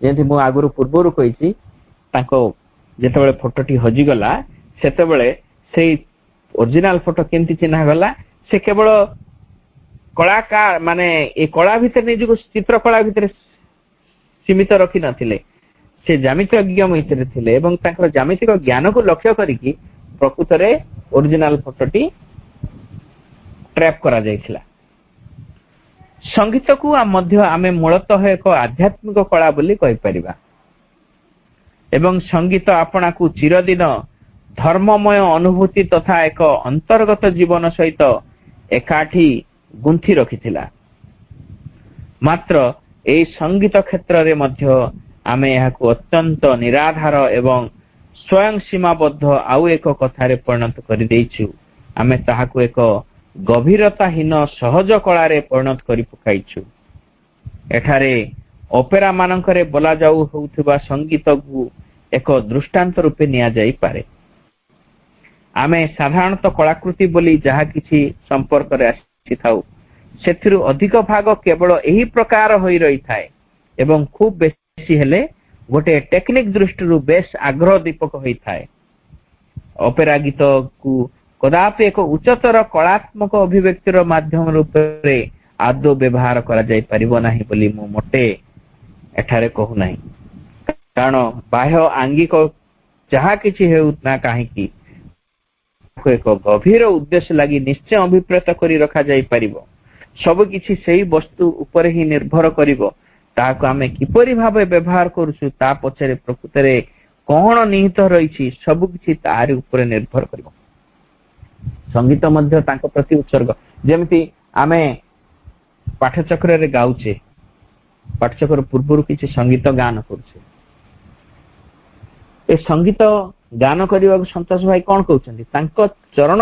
ଯେମିତି ମୁଁ ଆଗରୁ ପୂର୍ବରୁ କହିଛି, ତାଙ୍କ ଯେତେବେଳେ ଫଟୋଟି ହଜିଗଲା ସେତେବେଳେ ସେଇ ଅରିଜିନାଲ ଫଟୋ କେମିତି ଚିହ୍ନା ଗଲା, ସେ କେବଳ କଳାକାର ମାନେ ଏ କଳା ଭିତରେ ନିଜକୁ ଚିତ୍ରକଳା ଭିତରେ ସୀମିତ ରଖିନଥିଲେ, ସେ ଜ୍ୟାମିତିଜ୍ଞ ଭିତରେ ଥିଲେ ଏବଂ ତାଙ୍କର ଜ୍ୟାମିତିକ ଜ୍ଞାନକୁ ଲକ୍ଷ୍ୟ କରିକି ପ୍ରକୃତରେ ଅରିଜିନାଲ ଫଟୋଟି ଟ୍ରାପ୍ କରାଯାଇଥିଲା। ସଙ୍ଗୀତକୁ ମଧ୍ୟ ଆମେ ମୂଳତଃ ଏକ ଆଧ୍ୟାତ୍ମିକ କଳା ବୋଲି କହିପାରିବା। ଏବଂ ସଙ୍ଗୀତ ଆପଣାକୁ ଚିରଦିନ ଧର୍ମମୟ ଅନୁଭୂତି ତଥା ଏକ ଅନ୍ତର୍ଗତ ଜୀବନ ସହିତ ଏକାଠି ଗୁନ୍ଥି ରଖିଥିଲା। ମାତ୍ର ଏହି ସଙ୍ଗୀତ କ୍ଷେତ୍ରରେ ମଧ୍ୟ ଆମେ ଏହାକୁ ଅତ୍ୟନ୍ତ ନିରାଧାର ଏବଂ ସ୍ୱୟଂ ସୀମାବଦ୍ଧ ଆଉ ଏକ କଥାରେ ପରିଣତ କରିଦେଇଛୁ। ଆମେ ତାହାକୁ ଏକ ଗଭୀରତାହୀନ ସହଜ କଳାରେ ପରିଣତ କରି ପକାଇଛୁ। ଏଠାରେ ଅପେରା ମାନଙ୍କରେ ବୋଲାଯାଉ ହେଉଥିବା ସଙ୍ଗୀତକୁ ଏକ ଦୃଷ୍ଟାନ୍ତ ରୂପେ ନିଆଯାଇପାରେ। ଆମେ ସାଧାରଣତଃ କଳାକୃତି ବୋଲି ଯାହା କିଛି ସମ୍ପର୍କରେ ଥାଉ ସେଥିରୁ ଅଧିକ ଭାଗ କେବଳ ଏହି ପ୍ରକାର ହୋଇ ରହିଥାଏ ଏବଂ ଖୁବ୍ ବେଶୀ ହେଲେ ଗୋଟେ ଟେକ୍ନିକ ଦୃଷ୍ଟିରୁ ବେଶ ଆଗ୍ରହ ଦୀପକ ହୋଇଥାଏ। ଅପେରା ଗୀତକୁ କଦାପି ଏକ ଉଚ୍ଚତର କଳାତ୍ମକ ଅଭିବ୍ୟକ୍ତିର ମାଧ୍ୟମ ରୂପରେ ଆଦୌ ବ୍ୟବହାର କରାଯାଇ ପାରିବ ନାହିଁ ବୋଲି ମୁଁ ମୋଟେ ଏଠାରେ କହୁନାହିଁ। କାରଣ ବାହ୍ୟ ଆଙ୍ଗିକ ଯାହା କିଛି ହେଉ ନା କାହିଁକି ଏକ ଗଭୀର ଉଦ୍ଦେଶ୍ୟ ଲାଗି ନିଶ୍ଚୟ ଅଭିପ୍ରେତ କରି ରଖାଯାଇ ପାରିବ। ସବୁ କିଛି ସେହି ବସ୍ତୁ ଉପରେ ହିଁ ନିର୍ଭର କରିବ ତାହାକୁ ଆମେ କିପରି ଭାବେ ବ୍ୟବହାର କରୁଛୁ ତା ପଛରେ ପ୍ରକୃତରେ କଣ ନିହିତ ରହିଛି ସବୁ କିଛି ତାରି ଉପରେ ନିର୍ଭର କରିବ। ସଙ୍ଗୀତ ମଧ୍ୟ ତାଙ୍କ ପ୍ରତି ଉତ୍ସର୍ଗ। ଯେମିତି ଆମେ ପାଠଚକ୍ରରେ ଗାଉଛେ, ପାଠଚକ୍ର ପୂର୍ବରୁ କିଛି ସଙ୍ଗୀତ ଗାନ କରୁଛେ। ଏ ସଙ୍ଗୀତ ଗାନ କରିବାକୁ ସନ୍ତୋଷ ଭାଇ କଣ କହୁଛନ୍ତି? ତାଙ୍କ ଚରଣ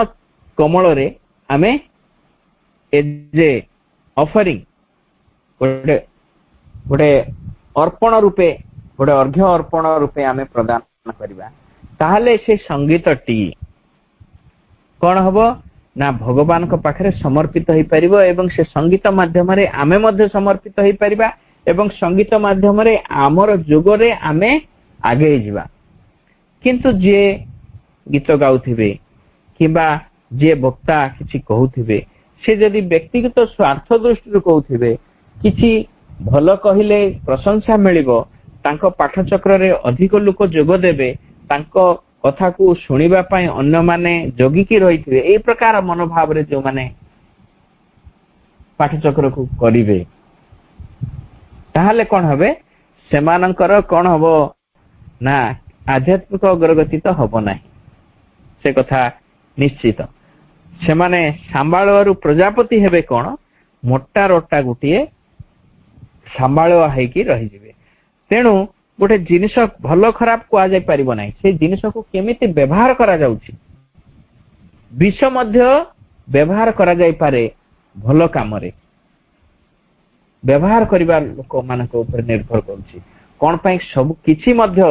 କମଳରେ ଆମେ ଯେ ଅଫରିଂ ଗୋଟେ ଅର୍ପଣ ରୂପେ ଗୋଟେ ଅର୍ଘ୍ୟ ଅର୍ପଣ ରୂପେ ଆମେ ପ୍ରଦାନ କରିବା, ତାହେଲେ ସେ ସଙ୍ଗୀତଟି କଣ ହବ ନା ଭଗବାନଙ୍କ ପାଖରେ ସମର୍ପିତ ହେଇପାରିବ ଏବଂ ସେ ସଙ୍ଗୀତ ମାଧ୍ୟମରେ ଆମେ ମଧ୍ୟ ସମର୍ପିତ ହେଇପାରିବା ଏବଂ ସଙ୍ଗୀତ ମାଧ୍ୟମରେ ଆମର ଯୋଗରେ ଆମେ ଆଗେଇ ଯିବା। କିନ୍ତୁ ଯିଏ ଗୀତ ଗାଉଥିବେ କିମ୍ବା ଯିଏ ବକ୍ତା କିଛି କହୁଥିବେ ସେ ଯଦି ବ୍ୟକ୍ତିଗତ ସ୍ୱାର୍ଥ ଦୃଷ୍ଟିରୁ କହୁଥିବେ, କିଛି ଭଲ କହିଲେ ପ୍ରଶଂସା ମିଳିବ, ତାଙ୍କ ପାଠଚକ୍ରରେ ଅଧିକ ଲୋକ ଯୋଗ ଦେବେ, ତାଙ୍କ କଥାକୁ ଶୁଣିବା ପାଇଁ ଅନ୍ୟମାନେ ଜଗିକି ରହିଥିବେ, ଏଇ ପ୍ରକାର ମନୋଭାବରେ ଯୋଉମାନେ ପାଠଚକ୍ରକୁ କରିବେ ତାହେଲେ କଣ হবে? ସେମାନଙ୍କର କଣ ହବ ନା ଆଧ୍ୟାତ୍ମିକ ଅଗ୍ରଗତି ତ ହବ ନାହିଁ, ସେ କଥା ନିଶ୍ଚିତ। ସେମାନେ ସମ୍ଭାଳୁଆରୁ ପ୍ରଜାପତି ହେବେ କଣ? ମୋଟା ରୋଟା ଗୋଟିଏ ସମ୍ଭାଳୁଆ ହେଇକି ରହିଯିବେ। ତେଣୁ ଗୋଟେ ଜିନିଷ ଭଲ ଖରାପ କୁହାଯାଇ ପାରିବ ନାହିଁ, ସେ ଜିନିଷକୁ କେମିତି ବ୍ୟବହାର କରାଯାଉଛି। ବିଷ ମଧ୍ୟ ବ୍ୟବହାର କରାଯାଇପାରେ ଭଲ କାମରେ, ବ୍ୟବହାର କରିବା ଲୋକମାନଙ୍କ ଉପରେ ନିର୍ଭର କରୁଛି। କଣ ପାଇଁ? ସବୁ କିଛି ମଧ୍ୟ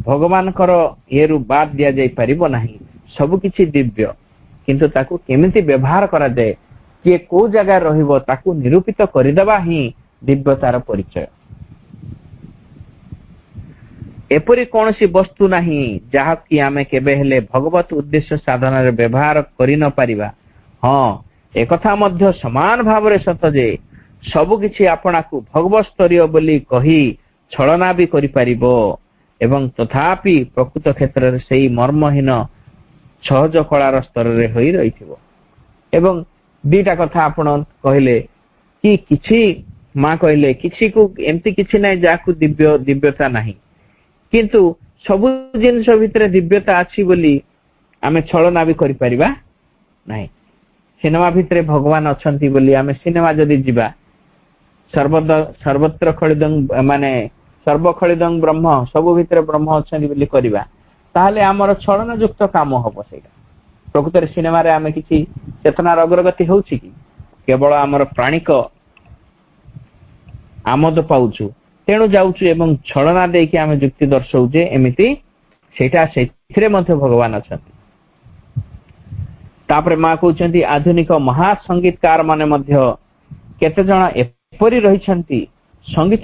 ଭଗବାନଙ୍କର ଇଏରୁ ବାଦ ଦିଆଯାଇ ପାରିବ ନାହିଁ। ସବୁ କିଛି ଦିବ୍ୟ, କିନ୍ତୁ ତାକୁ କେମିତି ବ୍ୟବହାର କରାଯାଏ, କିଏ କୋଉ ଜାଗାରେ ରହିବ ତାକୁ ନିରୂପିତ କରିଦେବା ହିଁ ଦିବ୍ୟତାର ପରିଚୟ। ଏପରି କୌଣସି ବସ୍ତୁ ନାହିଁ ଯାହାକି ଆମେ କେବେ ହେଲେ ଭଗବତ ଉଦ୍ଦେଶ୍ୟ ସାଧନରେ ବ୍ୟବହାର କରି ନ ପାରିବା। ହଁ, ଏକଥା ମଧ୍ୟ ସମାନ ଭାବରେ ସତ ଯେ ସବୁ କିଛି ଆପଣାକୁ ଭଗବତ ସ୍ତରୀୟ ବୋଲି କହି ଛଳନା ବି କରିପାରିବ ଏବଂ ତଥାପି ପ୍ରକୃତ କ୍ଷେତ୍ରରେ ସେହି ମର୍ମହୀନ ସହଜ କଳାର ସ୍ତରରେ ହୋଇ ରହିଥିବ। ଏବଂ ଦିଟା କଥା ଆପଣ କହିଲେ କି କିଛି ମା କହିଲେ କିଛିକୁ ଏମିତି କିଛି ନାହିଁ ଯାହାକୁ ଦିବ୍ୟତା ନାହିଁ, କିନ୍ତୁ ସବୁ ଜିନିଷ ଭିତରେ ଦିବ୍ୟତା ଅଛି ବୋଲି ଆମେ ଛଳନା ବି କରିପାରିବା ନାହିଁ। ସିନେମା ଭିତରେ ଭଗବାନ ଅଛନ୍ତି ବୋଲି ଆମେ ସିନେମା ଯଦି ଯିବା, ସର୍ବତ୍ର ଖଳିଦଂ ମାନେ ସର୍ବଖଳିଦଂ ବ୍ରହ୍ମ, ସବୁ ଭିତରେ ବ୍ରହ୍ମ ଅଛନ୍ତି ବୋଲି କରିବା, ତାହେଲେ ଆମର ଛଳନା ଯୁକ୍ତ କାମ ହବ। ସେଇଟା ପ୍ରକୃତରେ ସିନେମାରେ ଆମେ କିଛି ଚେତନାର ଅଗ୍ରଗତି ହଉଛି କି? କେବଳ ଆମର ପ୍ରାଣିକ ଆମୋଦ ପାଉଛୁ, ତେଣୁ ଯାଉଛୁ ଏବଂ ଛଳନା ଦେଇକି ଆମେ ଯୁକ୍ତି ଦର୍ଶଉଛେ ଏମିତି, ସେଥିରେ ମଧ୍ୟ ଭଗବାନ ଅଛନ୍ତି। ତାପରେ ମା କହୁଛନ୍ତି ଆଧୁନିକ ମହାସଙ୍ଗୀତକାର ମାନେ ମଧ୍ୟ କେତେ ଜଣ ଏପରି ରହିଛନ୍ତି ସଙ୍ଗୀତ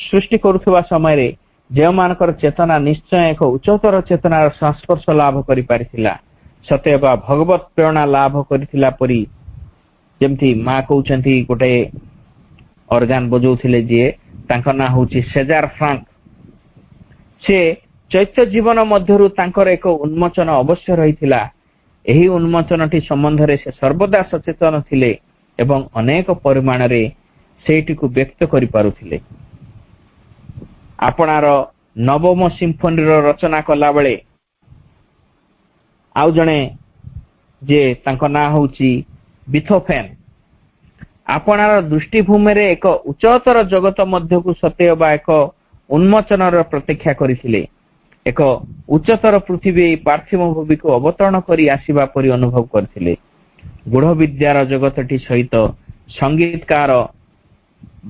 ସୃଷ୍ଟି କରୁଥିବା ସମୟରେ ଯେଉଁମାନଙ୍କର ଚେତନା ନିଶ୍ଚୟ ଏକ ଉଚ୍ଚତର ଚେତନାର ସଂସ୍ପର୍ଶ ଲାଭ କରିପାରିଥିଲା, ସତେଅବା ଭଗବତ ପ୍ରେରଣା ଲାଭ କରିଥିଲା ପରି। ଯେମିତି ମା କହୁଛନ୍ତି ଗୋଟେ ଅର୍ଗାନ ବଜାଉଥିଲେ ଯିଏ, ତାଙ୍କ ନାଁ ହଉଛି ସେଜାର ଫ୍ରାଙ୍କ। ସେ ଚୈତ୍ୟ ଜୀବନ ମଧ୍ୟରୁ ତାଙ୍କର ଏକ ଉନ୍ମୋଚନ ଅବଶ୍ୟ ରହିଥିଲା। ଏହି ଉନ୍ମୋଚନଟି ସମ୍ବନ୍ଧରେ ସେ ସର୍ବଦା ସଚେତନ ଥିଲେ ଏବଂ ଅନେକ ପରିମାଣରେ ସେଇଟିକୁ ବ୍ୟକ୍ତ କରିପାରୁଥିଲେ। ଆପଣାର ନବମ ସିମ୍ଫୋନିର ରଚନା କଲାବେଳେ ଆଉ ଜଣେ ଯେ ତାଙ୍କ ନାଁ ହଉଛି ବିଥୋଫେନ୍, ଆପଣାର ଦୃଷ୍ଟିଭୂମିରେ ଏକ ଉଚ୍ଚତର ଜଗତ ମଧ୍ୟକୁ ସତେଅବା ଏକ ଉନ୍ମୋଚନର ପ୍ରତୀକ୍ଷା କରିଥିଲେ। ଏକ ଉଚ୍ଚତର ପୃଥିବୀ ପାର୍ଥିବ ଭୂମିକୁ ଅବତରଣ କରି ଆସିବା ପରି ଅନୁଭବ କରିଥିଲେ। ଗୂଢ଼ ବିଦ୍ୟାର ଜଗତଟି ସହିତ ସଙ୍ଗୀତକାର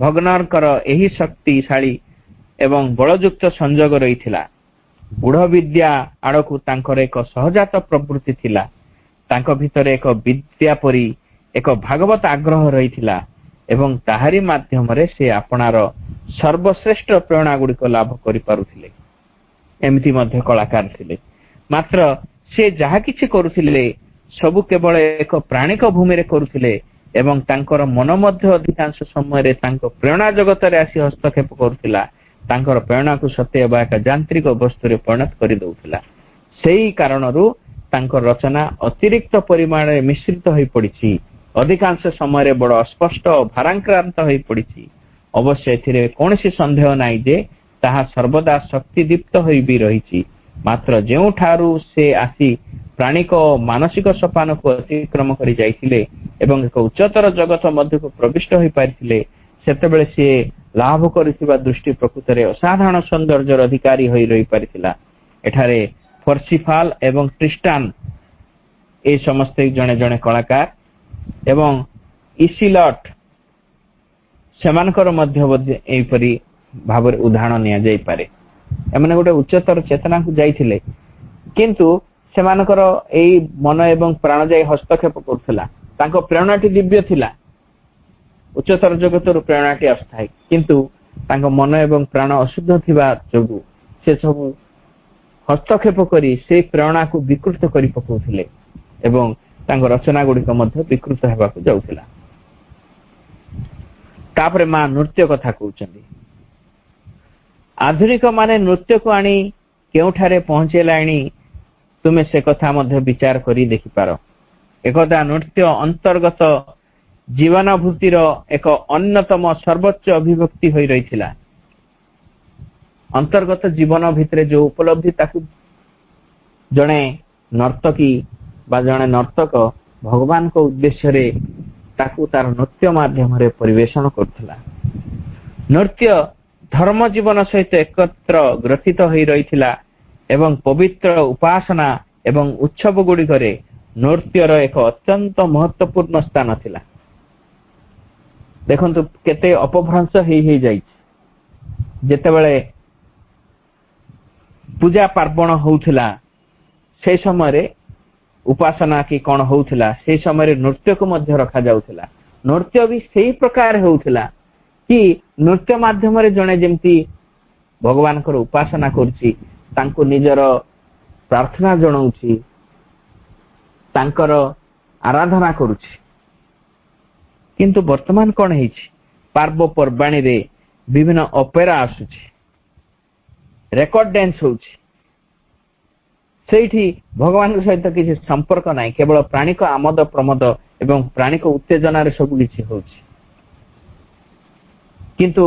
ଭଗ୍ନରଙ୍କର ଏହି ଶକ୍ତିଶାଳୀ ଏବଂ ବଳଯୁକ୍ତ ସଂଯୋଗ ରହିଥିଲା। ଗୂଢ଼ ବିଦ୍ୟା ଆଡ଼କୁ ତାଙ୍କର ଏକ ସହଜାତ ପ୍ରବୃତ୍ତି ଥିଲା। ତାଙ୍କ ଭିତରେ ଏକ ବିଦ୍ୟା ପରି ଏକ ଭାଗବତ ଆଗ୍ରହ ରହିଥିଲା ଏବଂ ତାହାରି ମାଧ୍ୟମରେ ସେ ଆପଣାର ସର୍ବଶ୍ରେଷ୍ଠ ପ୍ରେରଣା ଗୁଡ଼ିକ ଲାଭ କରିପାରୁଥିଲେ। ଏମିତି ମଧ୍ୟ କଳାକାର ଥିଲେ। ମାତ୍ର ସେ ଯାହା କିଛି କରୁଥିଲେ ସବୁ କେବଳ ଏକ ପ୍ରାଣିକ ଭୂମିରେ କରୁଥିଲେ ଏବଂ ତାଙ୍କର ମନ ମଧ୍ୟ ଅଧିକାଂଶ ସମୟରେ ତାଙ୍କ ପ୍ରେରଣା ଜଗତରେ ଆସି ହସ୍ତକ୍ଷେପ କରୁଥିଲା। ତାଙ୍କର ପ୍ରେରଣାକୁ ସତେଇବା ଏକ ଯାନ୍ତ୍ରିକ ବସ୍ତୁରେ ପରିଣତ କରିଦେଉଥିଲା। ସେହି କାରଣରୁ ତାଙ୍କ ରଚନା ଅତିରିକ୍ତ ପରିମାଣରେ ମିଶ୍ରିତ ହୋଇ ପଡ଼ିଛି, ଅଧିକାଂଶ ସମୟରେ ବଡ଼ ଅସ୍ପଷ୍ଟ ଓ ଭାରାକ୍ରାନ୍ତ ହୋଇ ପଡ଼ିଛି। ଅବଶ୍ୟ ଏଥିରେ କୌଣସି ସନ୍ଦେହ ନାହିଁ ଯେ ତାହା ସର୍ବଦା ଶକ୍ତିଦୀପ୍ତ ହୋଇ ବି ରହିଛି। ମାତ୍ର ଯେଉଁଠାରୁ ସେ ଆସି ପ୍ରାଣିକ ଓ ମାନସିକ ସୋପାନକୁ ଅତିକ୍ରମ କରି ଯାଇଥିଲେ ଏବଂ ଏକ ଉଚ୍ଚତର ଜଗତ ମଧ୍ୟକୁ ପ୍ରବିଷ୍ଟ ହୋଇପାରିଥିଲେ, ସେତେବେଳେ ସେ ଲାଭ କରିଥିବା ଦୃଷ୍ଟି ପ୍ରକୃତରେ ଅସାଧାରଣ ସୌନ୍ଦର୍ଯ୍ୟର ଅଧିକାରୀ ହୋଇ ରହିପାରିଥିଲା। ଏଠାରେ ପର୍ସିଫାଲ ଏବଂ ଟ୍ରିଷ୍ଟାନ ଏ ସମସ୍ତେ ଜଣେ ଜଣେ କଳାକାର ଏବଂ ଇସିଲଟ ସେମାନଙ୍କର ମଧ୍ୟ ଏହିପରି ଭାବରେ ଉଦାହରଣ ନିଆଯାଇପାରେ। ଏମାନେ ଗୋଟେ ଉଚ୍ଚତର ଚେତନାକୁ ଯାଇଥିଲେ, କିନ୍ତୁ ସେମାନଙ୍କର ଏଇ ମନ ଏବଂ ପ୍ରାଣ ଯାଇ ହସ୍ତକ୍ଷେପ କରୁଥିଲା। ତାଙ୍କ ପ୍ରେରଣାଟି ଦିବ୍ୟ ଥିଲା, ଉଚ୍ଚତର ଜଗତରୁ ପ୍ରେରଣାଟି ଆସିଥାଏ, କିନ୍ତୁ ତାଙ୍କ ମନ ଏବଂ ପ୍ରାଣ ଅଶୁଦ୍ଧ ଥିବା ଯୋଗୁଁ ସେ ସବୁ ହସ୍ତକ୍ଷେପ କରି ସେ ପ୍ରେରଣାକୁ ବିକୃତ କରି ପକାଉଥିଲେ ଏବଂ ତାଙ୍କ ରଚନା ଗୁଡ଼ିକ ମଧ୍ୟ ବିକୃତ ହେବାକୁ ଯାଉଥିଲା। ତାପରେ ମା ନୃତ୍ୟ କଥା କହୁଛନ୍ତି। ଆଧୁନିକ ମାନେ ନୃତ୍ୟକୁ ଆଣି କେଉଁଠାରେ ପହଞ୍ଚେଇଲାଣି ତୁମେ ସେ କଥା ମଧ୍ୟ ବିଚାର କରି ଦେଖିପାର। ଏକଦା ନୃତ୍ୟ ଅନ୍ତର୍ଗତ ଜୀବନାଭୂତିର ଏକ ଅନ୍ୟତମ ସର୍ବୋଚ୍ଚ ଅଭିବ୍ୟକ୍ତି ହୋଇ ରହିଥିଲା। ଅନ୍ତର୍ଗତ ଜୀବନ ଭିତରେ ଯେଉଁ ଉପଲବ୍ଧି ତାକୁ ଜଣେ ନର୍ତ୍ତକୀ ବା ଜଣେ ନର୍ତ୍ତକ ଭଗବାନଙ୍କ ଉଦ୍ଦେଶ୍ୟରେ ତାକୁ ତାର ନୃତ୍ୟ ମାଧ୍ୟମରେ ପରିବେଷଣ କରୁଥିଲା। ନୃତ୍ୟ ଧର୍ମ ଜୀବନ ସହିତ ଏକତ୍ର ଗ୍ରଥିତ ହୋଇ ରହିଥିଲା ଏବଂ ପବିତ୍ର ଉପାସନା ଏବଂ ଉତ୍ସବ ଗୁଡ଼ିକରେ ନୃତ୍ୟର ଏକ ଅତ୍ୟନ୍ତ ମହତ୍ୱପୂର୍ଣ୍ଣ ସ୍ଥାନ ଥିଲା। ଦେଖନ୍ତୁ କେତେ ଅପଭ୍ରଂଶ ହେଇଯାଇଛି। ଯେତେବେଳେ ପୂଜା ପାର୍ବଣ ହଉଥିଲା সেই ସମୟରେ ଉପାସନା କି କଣ ହଉଥିଲା, সেই ସମୟରେ ନୃତ୍ୟକୁ ମଧ୍ୟ ରଖାଯାଉଥିଲା। ନୃତ୍ୟ ବି ସେଇ ପ୍ରକାର ହେଉଥିଲା କି ନୃତ୍ୟ ମାଧ୍ୟମରେ ଜଣେ ଯେମିତି ଭଗବାନଙ୍କର ଉପାସନା କରୁଛି, ତାଙ୍କୁ ନିଜର ପ୍ରାର୍ଥନା ଜଣାଉଛି, ତାଙ୍କର ଆରାଧନା କରୁଛି। କିନ୍ତୁ ବର୍ତ୍ତମାନ କଣ ହେଇଛି, ପର୍ବପର୍ବାଣୀରେ ବିଭିନ୍ନ ଅପେରା ଆସୁଛି, ରେକର୍ଡ ଡ୍ୟାନ୍ସ ହଉଛି, ସେଇଠି ଭଗବାନଙ୍କ ସହିତ କିଛି ସମ୍ପର୍କ ନାହିଁ, କେବଳ ପ୍ରାଣିକ ଆମୋଦ ପ୍ରମୋଦ ଏବଂ ପ୍ରାଣିକ ଉତ୍ତେଜନାରେ ସବୁ କିଛି ହଉଛି। କିନ୍ତୁ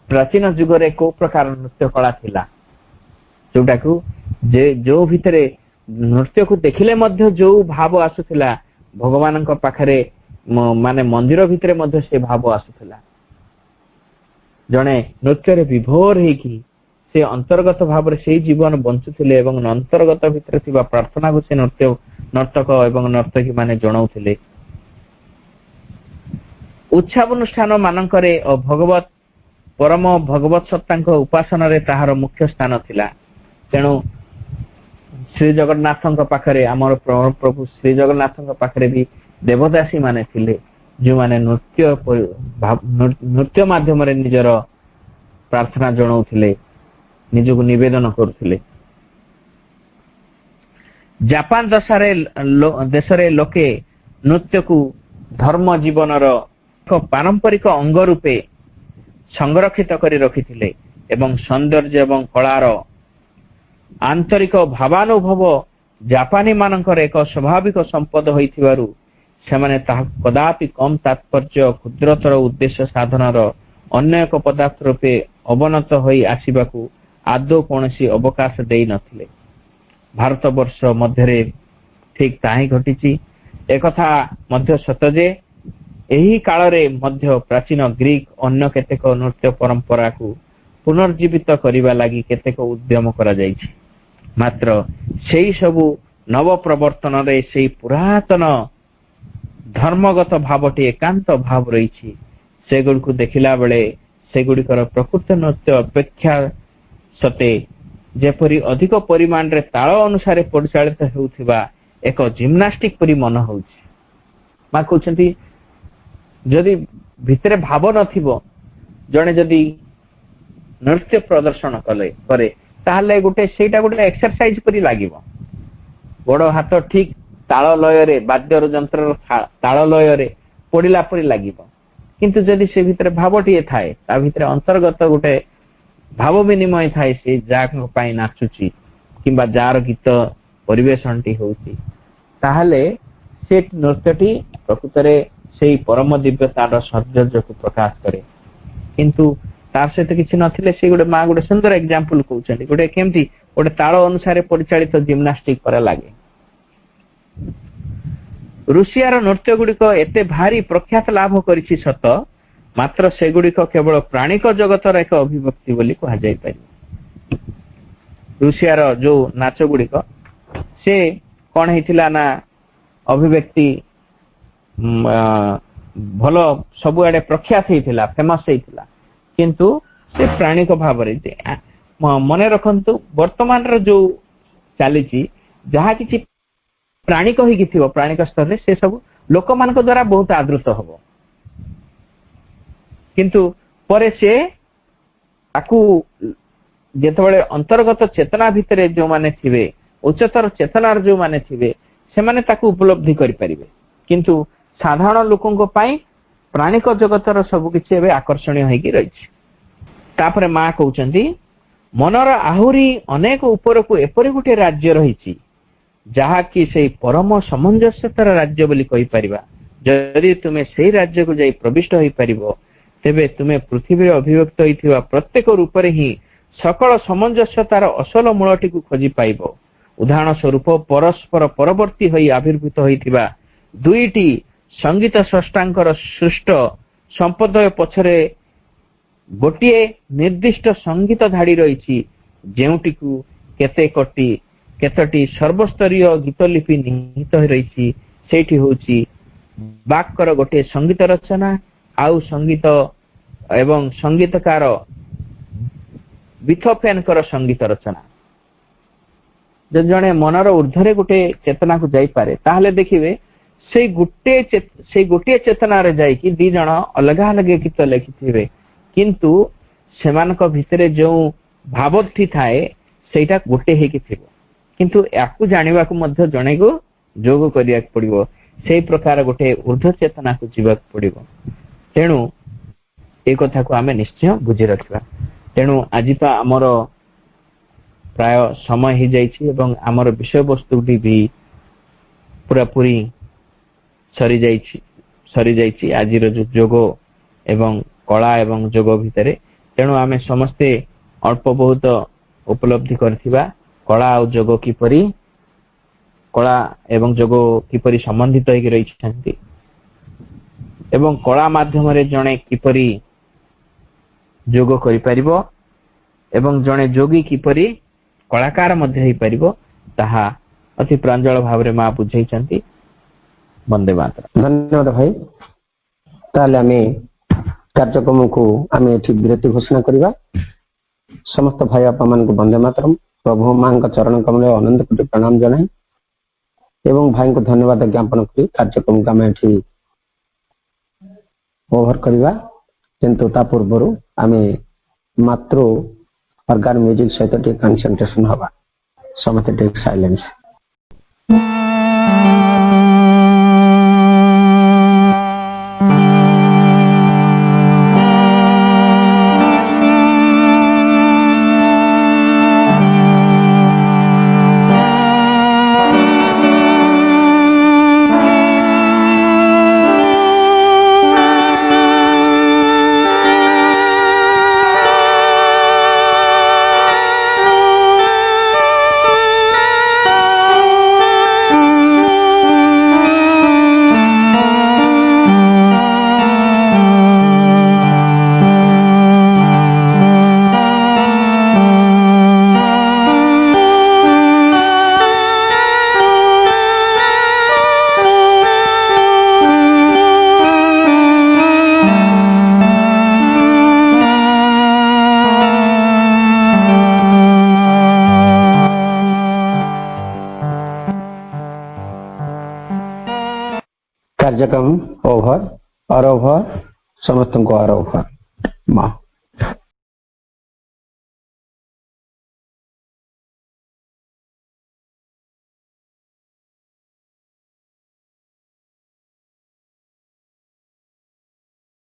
ପ୍ରାଚୀନ ଯୁଗରେ କୋଉ ପ୍ରକାର ନୃତ୍ୟ କଳା ଥିଲା, ଯୋଉଟାକୁ ଯୋଉ ଭିତରେ ନୃତ୍ୟକୁ ଦେଖିଲେ ମଧ୍ୟ ଯୋଉ ଭାବ ଆସୁଥିଲା, ଭଗବାନଙ୍କ ପାଖରେ ମାନେ ମନ୍ଦିର ଭିତରେ ମଧ୍ୟ ସେ ଭାବ ଆସୁଥିଲା। ଜଣେ ନୃତ୍ୟରେ ବିଭୋର ହେଇକି ସେ ଅନ୍ତର୍ଗତ ଭାବରେ ସେଇ ଜୀବନ ବଞ୍ଚୁଥିଲେ ଏବଂ ଅନ୍ତର୍ଗତ ଭିତରେ ଥିବା ପ୍ରାର୍ଥନାକୁ ସେ ନର୍ତ୍ତକ ଏବଂ ନର୍ତ୍ତକୀ ମାନେ ଜଣାଉଥିଲେ। ଉତ୍ସବାନୁଷ୍ଠାନ ମାନଙ୍କରେ ପରମ ଭଗବତ ସତ୍ତାଙ୍କ ଉପାସନାରେ ତାହାର ମୁଖ୍ୟ ସ୍ଥାନ ଥିଲା। ତେଣୁ ଶ୍ରୀ ଜଗନ୍ନାଥଙ୍କ ପାଖରେ, ଆମର ପ୍ରଭୁ ଶ୍ରୀ ଜଗନ୍ନାଥଙ୍କ ପାଖରେ ବି ଦେବଦାସୀ ମାନେ ଥିଲେ, ଯେଉଁମାନେ ନୃତ୍ୟ ମାଧ୍ୟମରେ ନିଜର ପ୍ରାର୍ଥନା ଜଣାଉଥିଲେ, ନିଜକୁ ନିବେଦନ କରୁଥିଲେ। ଜାପାନ ଦେଶରେ ଲୋକେ ନୃତ୍ୟକୁ ଧର୍ମ ଜୀବନର ଏକ ପାରମ୍ପରିକ ଅଙ୍ଗ ରୂପେ ସଂରକ୍ଷିତ କରି ରଖିଥିଲେ ଏବଂ ସୌନ୍ଦର୍ଯ୍ୟ ଏବଂ କଳାର ଆନ୍ତରିକ ଭାବାନୁଭବ ଜାପାନୀ ମାନଙ୍କର ଏକ ସ୍ୱାଭାବିକ ସମ୍ପଦ ହୋଇଥିବାରୁ ସେମାନେ ତାହାକୁ କଦାପି କମ୍ ତାତ୍ପର୍ଯ୍ୟ, କ୍ଷୁଦ୍ରତର ଉଦ୍ଦେଶ୍ୟ ସାଧନର ଅନ୍ୟ ଏକ ପଦାର୍ଥ ରୂପେ ଅବନତ ହୋଇ ଆସିବାକୁ ଆଦୌ କୌଣସି ଅବକାଶ ଦେଇନଥିଲେ। ଭାରତବର୍ଷ ମଧ୍ୟରେ ଠିକ ତାହା ହିଁ ଘଟିଛି। ଏକଥା ମଧ୍ୟ ସତ ଯେ ଏହି କାଳରେ ମଧ୍ୟ ପ୍ରାଚୀନ ଗ୍ରୀକ ଅନ୍ୟ କେତେକ ନୃତ୍ୟ ପରମ୍ପରାକୁ ପୁନର୍ଜୀବିତ କରିବା ଲାଗି କେତେକ ଉଦ୍ୟମ କରାଯାଇଛି। ମାତ୍ର ସେହି ସବୁ ନବ ପ୍ରବର୍ତ୍ତନରେ ସେହି ପୁରାତନ ଧର୍ମଗତ ଭାବଟି ଏକାନ୍ତ ଭାବ ରହିଛି। ସେଗୁଡ଼ିକୁ ଦେଖିଲା ବେଳେ ସେଗୁଡ଼ିକର ପ୍ରକୃତ ନୃତ୍ୟ ଅପେକ୍ଷା ସତେ ଯେପରି ଅଧିକ ପରିମାଣରେ ତାଳ ଅନୁସାରେ ପରିଚାଳିତ ହେଉଥିବା ଏକ ଜିମ୍ନାଷ୍ଟିକ ପରି ମନେ ହେଉଛି। ମା କହୁଛନ୍ତି ଯଦି ଭିତରେ ଭାବ ନଥିବ ଜଣେ ଯଦି ନୃତ୍ୟ ପ୍ରଦର୍ଶନ କରେ ତାହେଲେ ସେଇଟା ଗୋଟେ ଏକ୍ସରସାଇଜ ପରି ଲାଗିବ। ଗୋଡ ହାତ ଠିକ ତାଳ ଲୟରେ ବାଦ୍ୟର ଯନ୍ତ୍ରର ତାଳ ଲୟରେ ପଡିଲା ପରି ଲାଗିବ। କିନ୍ତୁ ଯଦି ସେ ଭିତରେ ଭାବଟିଏ ଥାଏ, ତା ଭିତରେ ଅନ୍ତର୍ଗତ ଗୋଟେ ଭାବ ବିନିମୟ ଥାଏ, ସେ ଯାହା ପାଇଁ ନାଚୁଛି କିମ୍ବା ଯାହାର ଗୀତ ପରିବେଷଣଟି ହଉଛି, ତାହେଲେ ସେ ନୃତ୍ୟଟି ପ୍ରକୃତରେ ସେଇ ପରମ ଦିବ୍ୟତାର ସୌନ୍ଦର୍ଯ୍ୟକୁ ପ୍ରକାଶ କରେ। କିନ୍ତୁ ତାର ସହିତ କିଛି ନଥିଲେ ସେ ମା ଗୋଟେ ସୁନ୍ଦର ଏକ୍ସାମ୍ପଲ କହୁଛନ୍ତି, କେମିତି ଗୋଟେ ତାଳ ଅନୁସାରେ ପରିଚାଳିତ ଜିମ୍ନାଷ୍ଟିକ ପରେ ଲାଗେ। ରୁଷିଆର ନୃତ୍ୟ ଗୁଡିକ ଏତେ ଭାରି ପ୍ରଖ୍ୟାତ ଲାଭ କରିଛି ସତ, ମାତ୍ର ସେଗୁଡିକ କେବଳ ପ୍ରାଣିକ ଜଗତର ଏକ ଅଭିବ୍ୟକ୍ତି ବୋଲି କୁହାଯାଇପାରିବ। ରୁଷିଆର ଯୋଉ ନାଚ ଗୁଡିକ ସେ କଣ ହେଇଥିଲା ନା ଅଭିବ୍ୟକ୍ତି ଭଲ ସବୁଆଡେ ପ୍ରଖ୍ୟାତ ହେଇଥିଲା, ଫେମସ ହେଇଥିଲା, କିନ୍ତୁ ସେ ପ୍ରାଣିକ ଭାବରେ ମନେ ରଖନ୍ତୁ ବର୍ତ୍ତମାନର ଯୋଉ ଚାଲିଛି ଯାହା କିଛି ପ୍ରାଣିକ ହେଇକି ଥିବ ପ୍ରାଣିକ ସ୍ତରରେ ସେ ସବୁ ଲୋକମାନଙ୍କ ଦ୍ଵାରା ବହୁତ ଆଦୃତ ହବ, କିନ୍ତୁ ପରେ ସେ ତାକୁ ଯେତେବେଳେ ଅନ୍ତର୍ଗତ ଚେତନା ଭିତରେ ଯୋଉମାନେ ଥିବେ, ଉଚ୍ଚତର ଚେତନାର ଯୋଉମାନେ ଥିବେ, ସେମାନେ ତାକୁ ଉପଲବ୍ଧି କରିପାରିବେ। କିନ୍ତୁ ସାଧାରଣ ଲୋକଙ୍କ ପାଇଁ ପ୍ରାଣିକ ଜଗତର ସବୁ କିଛି ଏବେ ଆକର୍ଷଣୀୟ ହେଇକି ରହିଛି। ତାପରେ ମା କହୁଛନ୍ତି ମନର ଆହୁରି ଅନେକ ଉପରକୁ ଏପରି ଗୋଟେ ରାଜ୍ୟ ରହିଛି ଯାହାକି ସେଇ ପରମ ସାମଞ୍ଜସ୍ୟତାର ରାଜ୍ୟ ବୋଲି କହିପାରିବା। ଯଦି ତୁମେ ସେଇ ରାଜ୍ୟକୁ ଯାଇ ପ୍ରବିଷ୍ଟ ହୋଇପାରିବ, ତେବେ ତୁମେ ପୃଥିବୀରେ ଅଭିବ୍ୟକ୍ତ ହୋଇଥିବା ପ୍ରତ୍ୟେକ ରୂପରେ ହିଁ ସକଳ ସାମଞ୍ଜସ୍ୟତାର ଅସଲ ମୂଳଟିକୁ ଖୋଜି ପାଇବ। ଉଦାହରଣ ସ୍ୱରୂପ ପରସ୍ପର ପରବର୍ତ୍ତୀ ହୋଇ ଆବିର୍ଭୂତ ହୋଇଥିବା ଦୁଇଟି ସଙ୍ଗୀତ ସ୍ରଷ୍ଟାଙ୍କର ସୃଷ୍ଟ ସମ୍ପଦୟ ପଛରେ ଗୋଟିଏ ନିର୍ଦ୍ଦିଷ୍ଟ ସଙ୍ଗୀତ ଧାଡି ରହିଛି, ଯେଉଁଟିକୁ କେତୋଟି ସର୍ବସ୍ତରୀୟ ଗୀତଲିପି ନିହିତ ରହିଛି। ସେଇଠି ହଉଛି ବାକ୍ୟର ଗୋଟିଏ ସଙ୍ଗୀତ ରଚନା, ଆଉ ସଙ୍ଗୀତ ଏବଂ ସଙ୍ଗୀତକାର ବିଥୋଫେନଙ୍କର ସଙ୍ଗୀତ ରଚନା। ଯଦି ଜଣେ ମନର ଊର୍ଦ୍ଧ୍ୱରେ ଗୋଟେ ଚେତନାକୁ ଯାଇପାରେ, ତାହେଲେ ଦେଖିବେ ସେଇ ଗୋଟିଏ ଚେତନାରେ ଯାଇକି ଦି ଜଣ ଅଲଗା ଅଲଗା ଗୀତ ଲେଖିଥିବେ, କିନ୍ତୁ ସେମାନଙ୍କ ଭିତରେ ଯୋଉ ଭାବଟି ଥାଏ ସେଇଟା ଗୋଟେ ହେଇକି ଥିବ। କିନ୍ତୁ ୟାକୁ ଜାଣିବାକୁ ମଧ୍ୟ ଜଣେକୁ ଯୋଗ କରିବାକୁ ପଡିବ, ସେଇ ପ୍ରକାର ଗୋଟେ ଊର୍ଦ୍ଧ୍ୱ ଚେତନାକୁ ଯିବାକୁ ପଡିବ। ତେଣୁ ଏ କଥାକୁ ଆମେ ନିଶ୍ଚୟ ବୁଝି ରଖିବା। ତେଣୁ ଆଜି ତ ଆମର ପ୍ରାୟ ସମୟ ହେଇଯାଇଛି ଏବଂ ଆମର ବିଷୟବସ୍ତୁଟି ବି ପୁରାପୁରି ସରିଯାଇଛି ଆଜିର ଯୋଗ ଏବଂ କଳା ଏବଂ ଯୋଗ ଭିତରେ। ତେଣୁ ଆମେ ସମସ୍ତେ ଅଳ୍ପ ବହୁତ ଉପଲବ୍ଧି କରିଥିବା କଳା ଏବଂ ଯୋଗ କିପରି ସମ୍ବନ୍ଧିତ ହେଇକି ରହିଛନ୍ତି ଏବଂ କଳା ମାଧ୍ୟମରେ ଜଣେ କିପରି ଯୋଗ କରିପାରିବ ଏବଂ ଜଣେ ଯୋଗୀ କିପରି କଳାକାର ମଧ୍ୟ ହେଇପାରିବ, ତାହା ଅତି ପ୍ରାଞ୍ଜଳ ଭାବରେ ମା ବୁଝେଇଛନ୍ତି। ବନ୍ଦେ ମାତରମ୍। ଧନ୍ୟବାଦ ଭାଇ। ତାହେଲେ ଆମେ କାର୍ଯ୍ୟକ୍ରମକୁ ଆମେ ଏଠି ବିରତି ଘୋଷଣା କରିବା। ସମସ୍ତ ଭାଇ ବାପା ମାନଙ୍କୁ ବନ୍ଦେ ମାତରମ୍। ପ୍ରଭୁ ମାଙ୍କ ଚରଣ କମଳରେ ଅନନ୍ତ କୋଟି ପ୍ରଣାମ ଜଣାଇ ଏବଂ ଭାଇଙ୍କୁ ଧନ୍ୟବାଦ ଜ୍ଞାପନ କରି କାର୍ଯ୍ୟକ୍ରମକୁ ଆମେ ଏଠି ଓଭର କରିବା। କିନ୍ତୁ ତା ପୂର୍ବରୁ ଆମେ ମାତୃ ଅର୍ଗାନ ମ୍ୟୁଜିକ ସହିତ ଟିକେ କନସେନ୍ଟ୍ରେସନ ହବା। ସମସ୍ତେ ଟିକେ ସାଇଲେନ୍ସ। कार्यक्रम ओभर और ओभर समस्त को और ओभर माँ